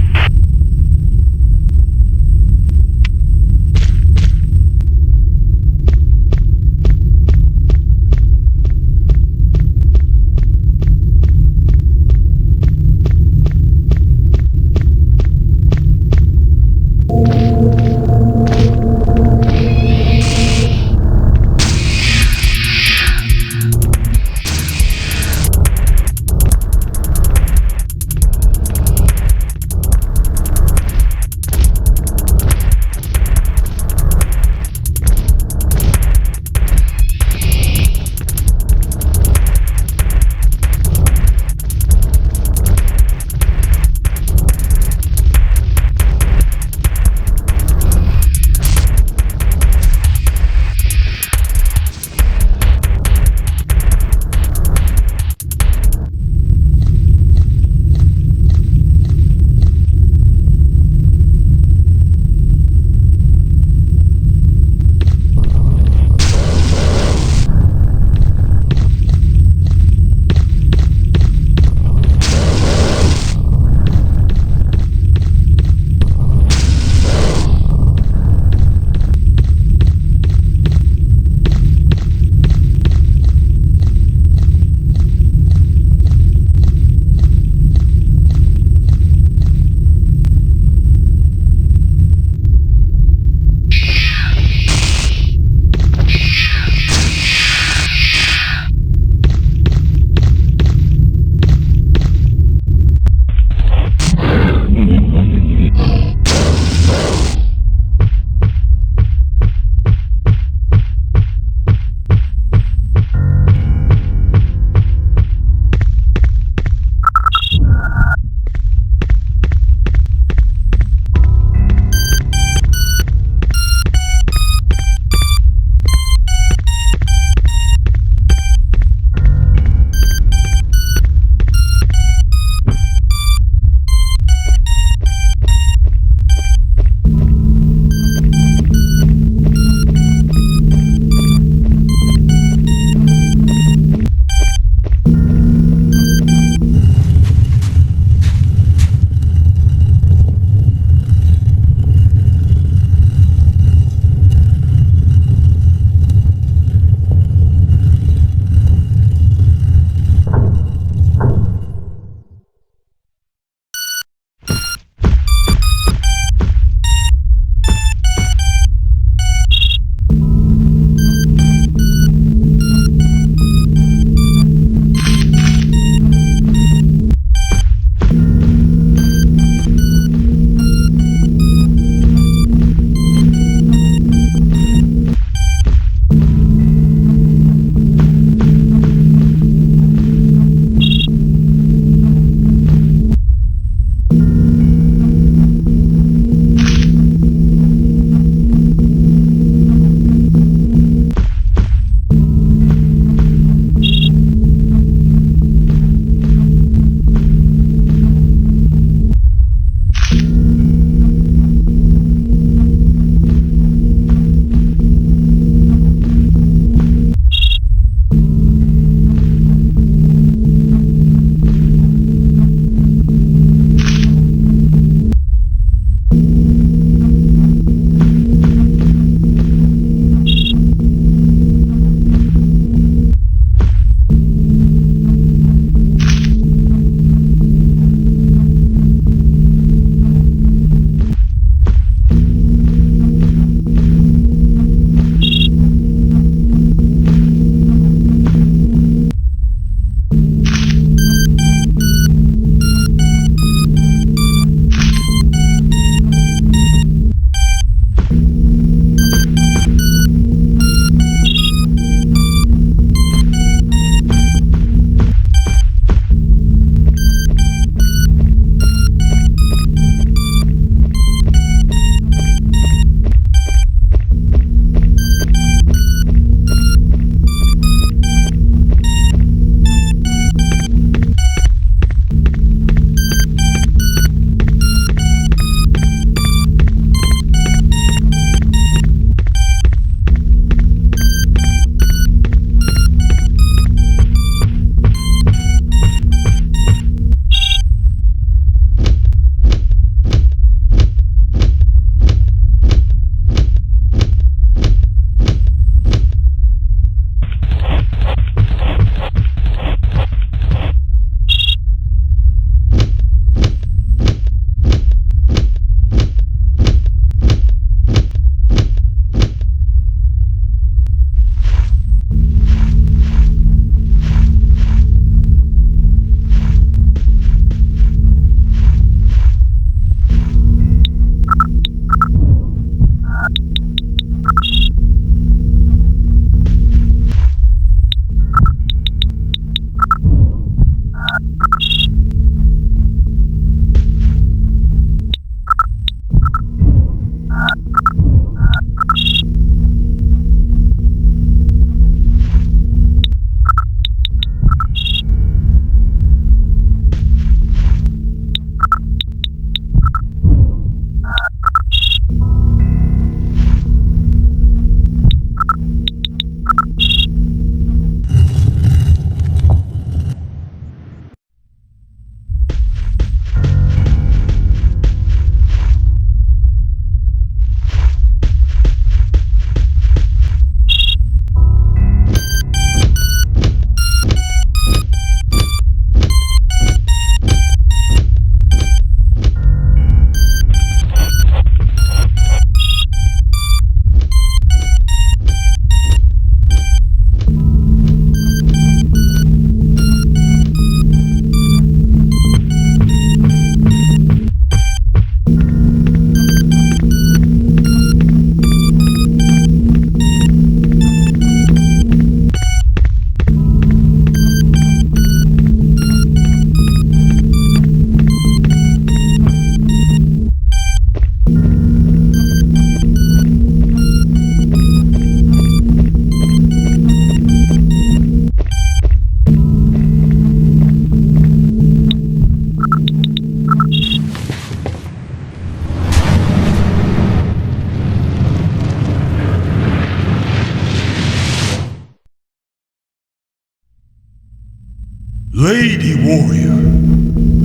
Lady warrior,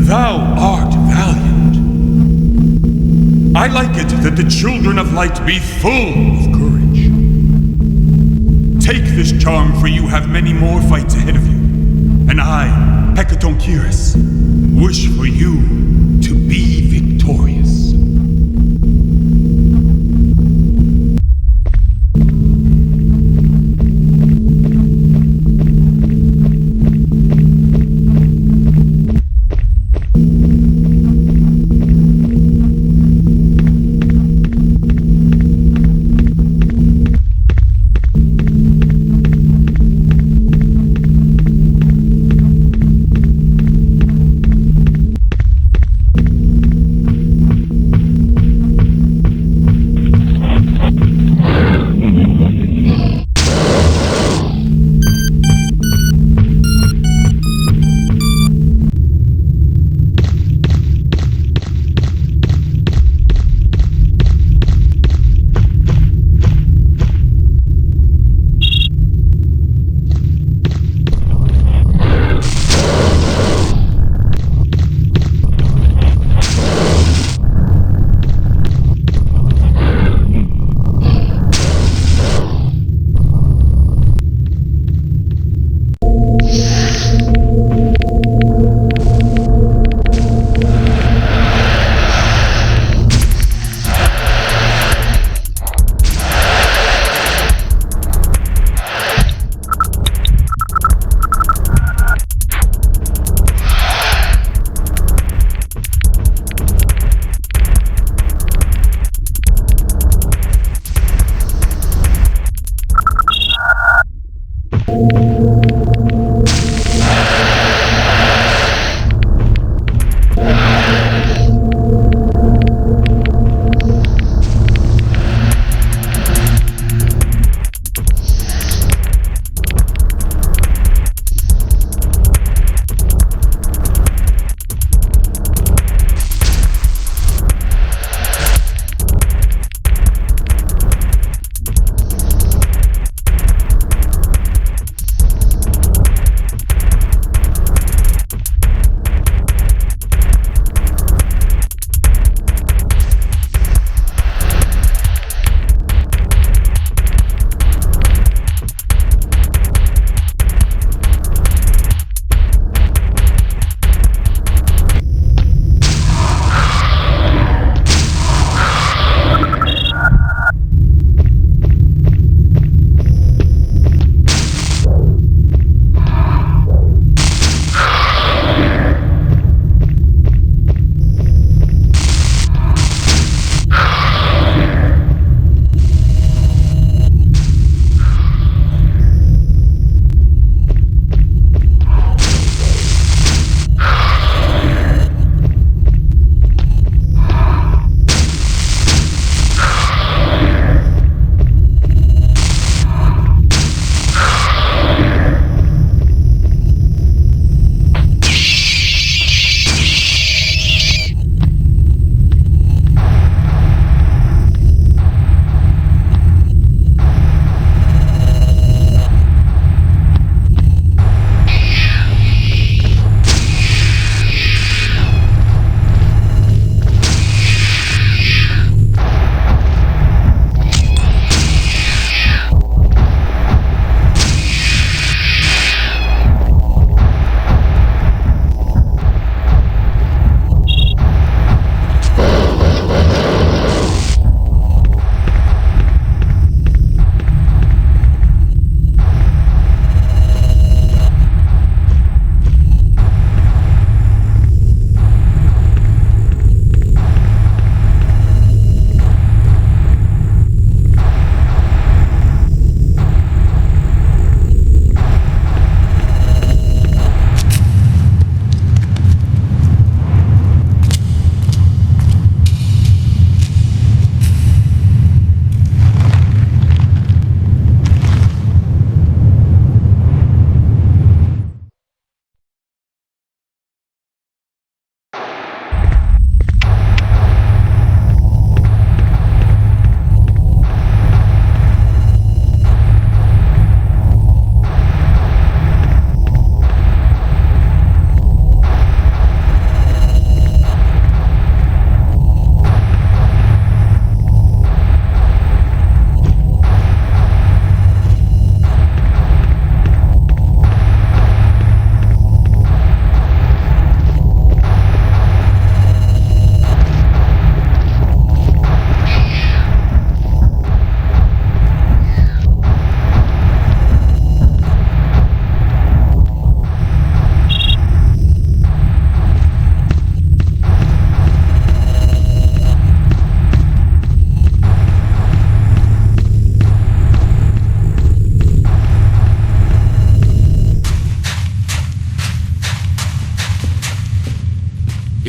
thou art valiant. I like it that the children of light be full of courage. Take this charm, for you have many more fights ahead of you. And I, Hecatoncheirus, wish for you to be victorious.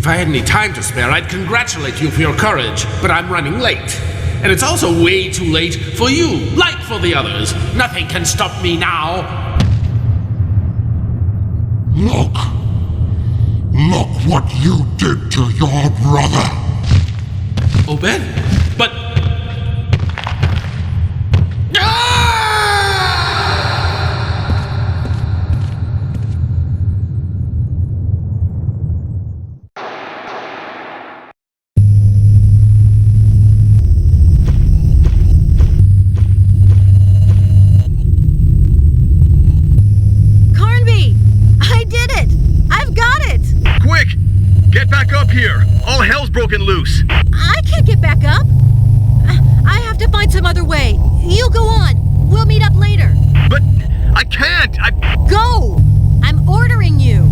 If I had any time to spare, I'd congratulate you for your courage, but I'm running late. And it's also way too late for you, like for the others. Nothing can stop me now. Look what you did to your brother. Obed? But... Get back up here! All hell's broken loose! I can't get back up. I have to find some other way. You go on. We'll meet up later. But I can't! Go! I'm ordering you.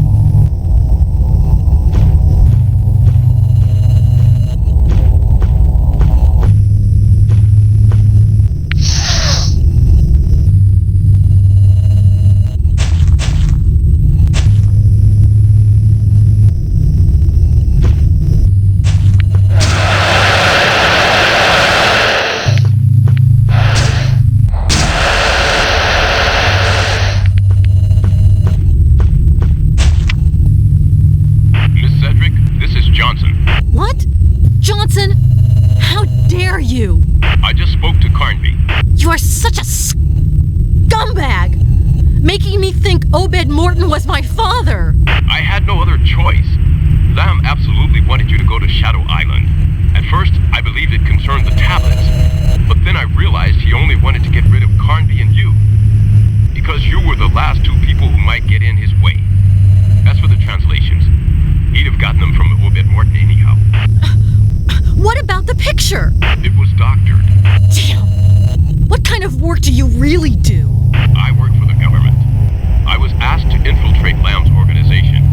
I just spoke to Carnby. You are such a scumbag! Making me think Obed Morton was my father! I had no other choice. Lamb absolutely wanted you to go to Shadow Island. At first, I believed it concerned the tablets. But then I realized he only wanted to get rid of Carnby and you. Because you were the last two people who might get in his way. As for the translations, he'd have gotten them from Obed Morton anyhow. What about the picture? It was doctored. Damn! What kind of work do you really do? I work for the government. I was asked to infiltrate Lamb's organization,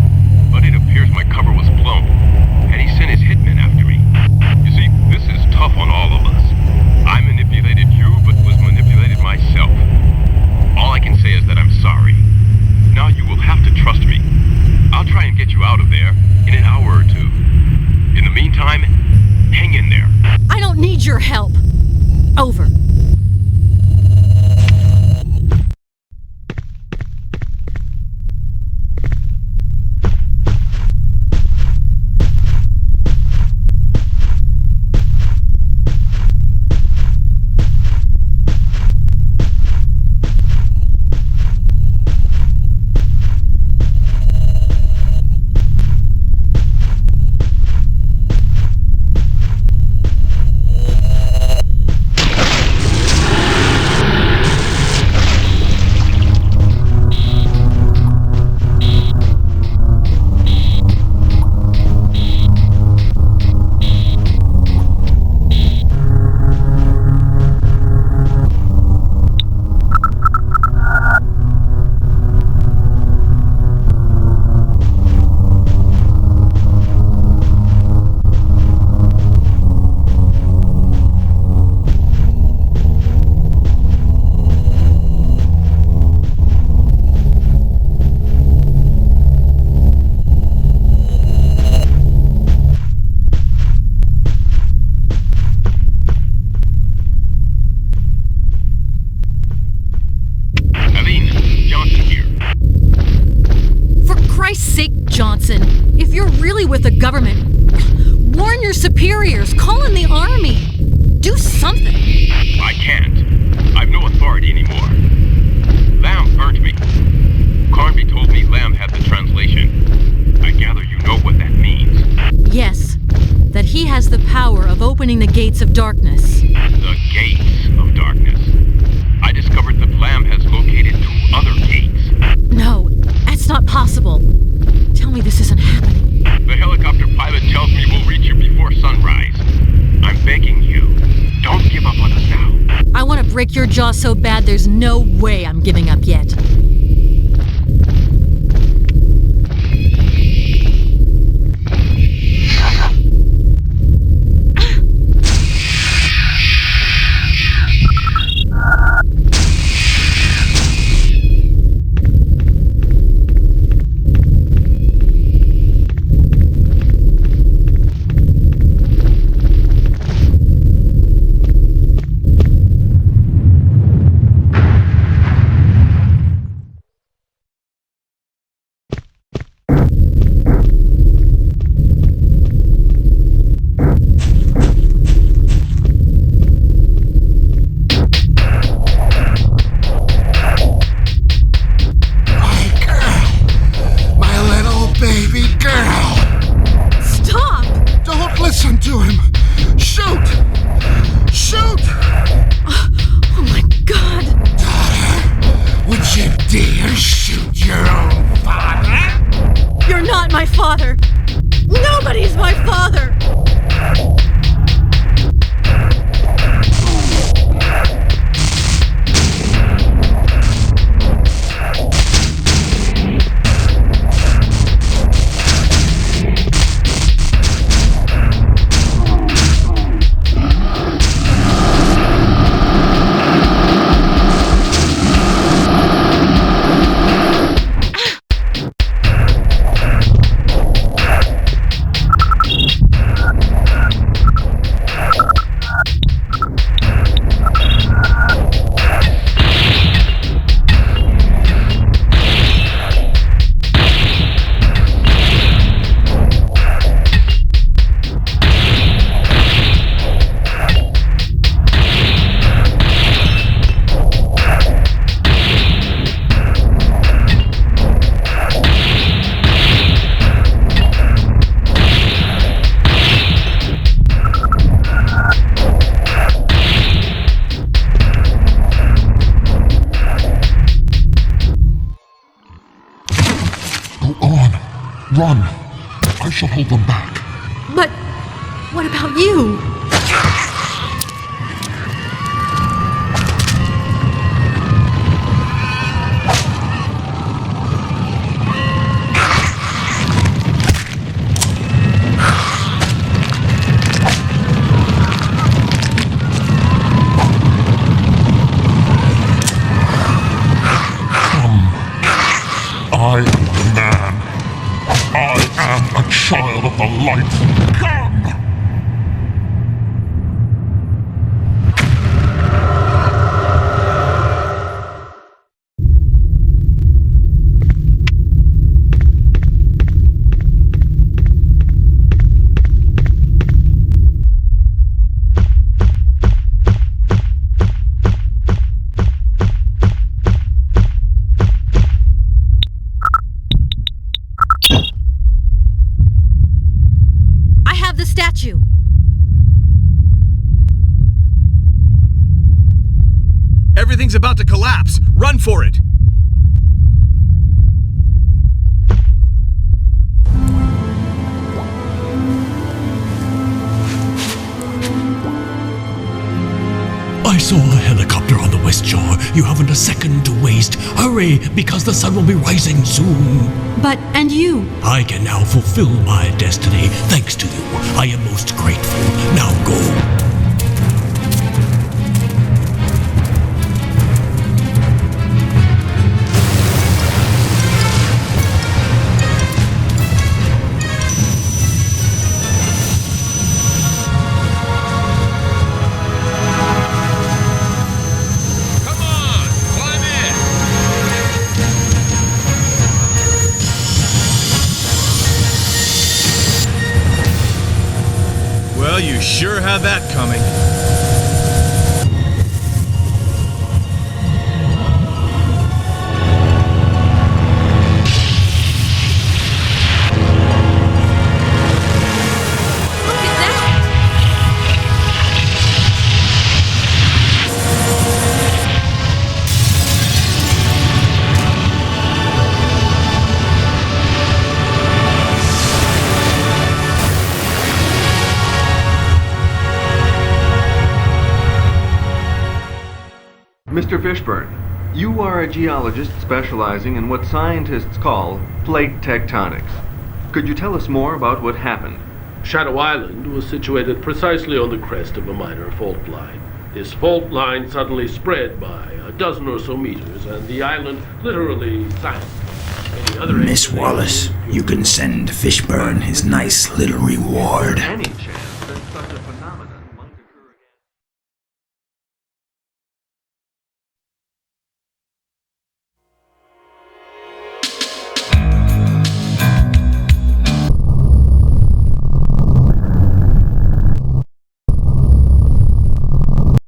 but it appears my cover was blown, and he sent his hitmen after me. You see, this is tough on all of us. I manipulated you, but was manipulated myself. All I can say is that I'm sorry. Now you will have to trust me. I'll try and get you out of there in an hour or two. In the meantime, hang in there. I don't need your help. Over. If you're really with the government, warn your superiors, call in the army. Do something. I can't. I've no authority anymore. Lamb burnt me. Carnby told me Lamb had the translation. I gather you know what that means. Yes, that he has the power of opening the gates of darkness. The gates of darkness. I discovered that Lamb has located 2 other gates. No, that's not possible. Tell me this isn't happening. The helicopter pilot tells me we'll reach you before sunrise. I'm begging you, don't give up on us now. I want to break your jaw so bad there's no way I'm giving up yet. run. I shall hold them back. But what about you? I am the man. I am a child of the light. Come! Statue. Everything's about to collapse. Run for it. I saw a helicopter on the west shore. You haven't a second to waste. Hurry, because the sun will be rising soon. But, and you? I can now fulfill my destiny thanks to you. I am most grateful. Now go. Well, you sure had that coming. Mr. Fishburne, you are a geologist specializing in what scientists call plate tectonics. Could you tell us more about what happened? Shadow Island was situated precisely on the crest of a minor fault line. This fault line suddenly spread by a dozen or so meters, and the island literally sank. Miss Wallace, you can send Fishburne his nice little reward. Any chance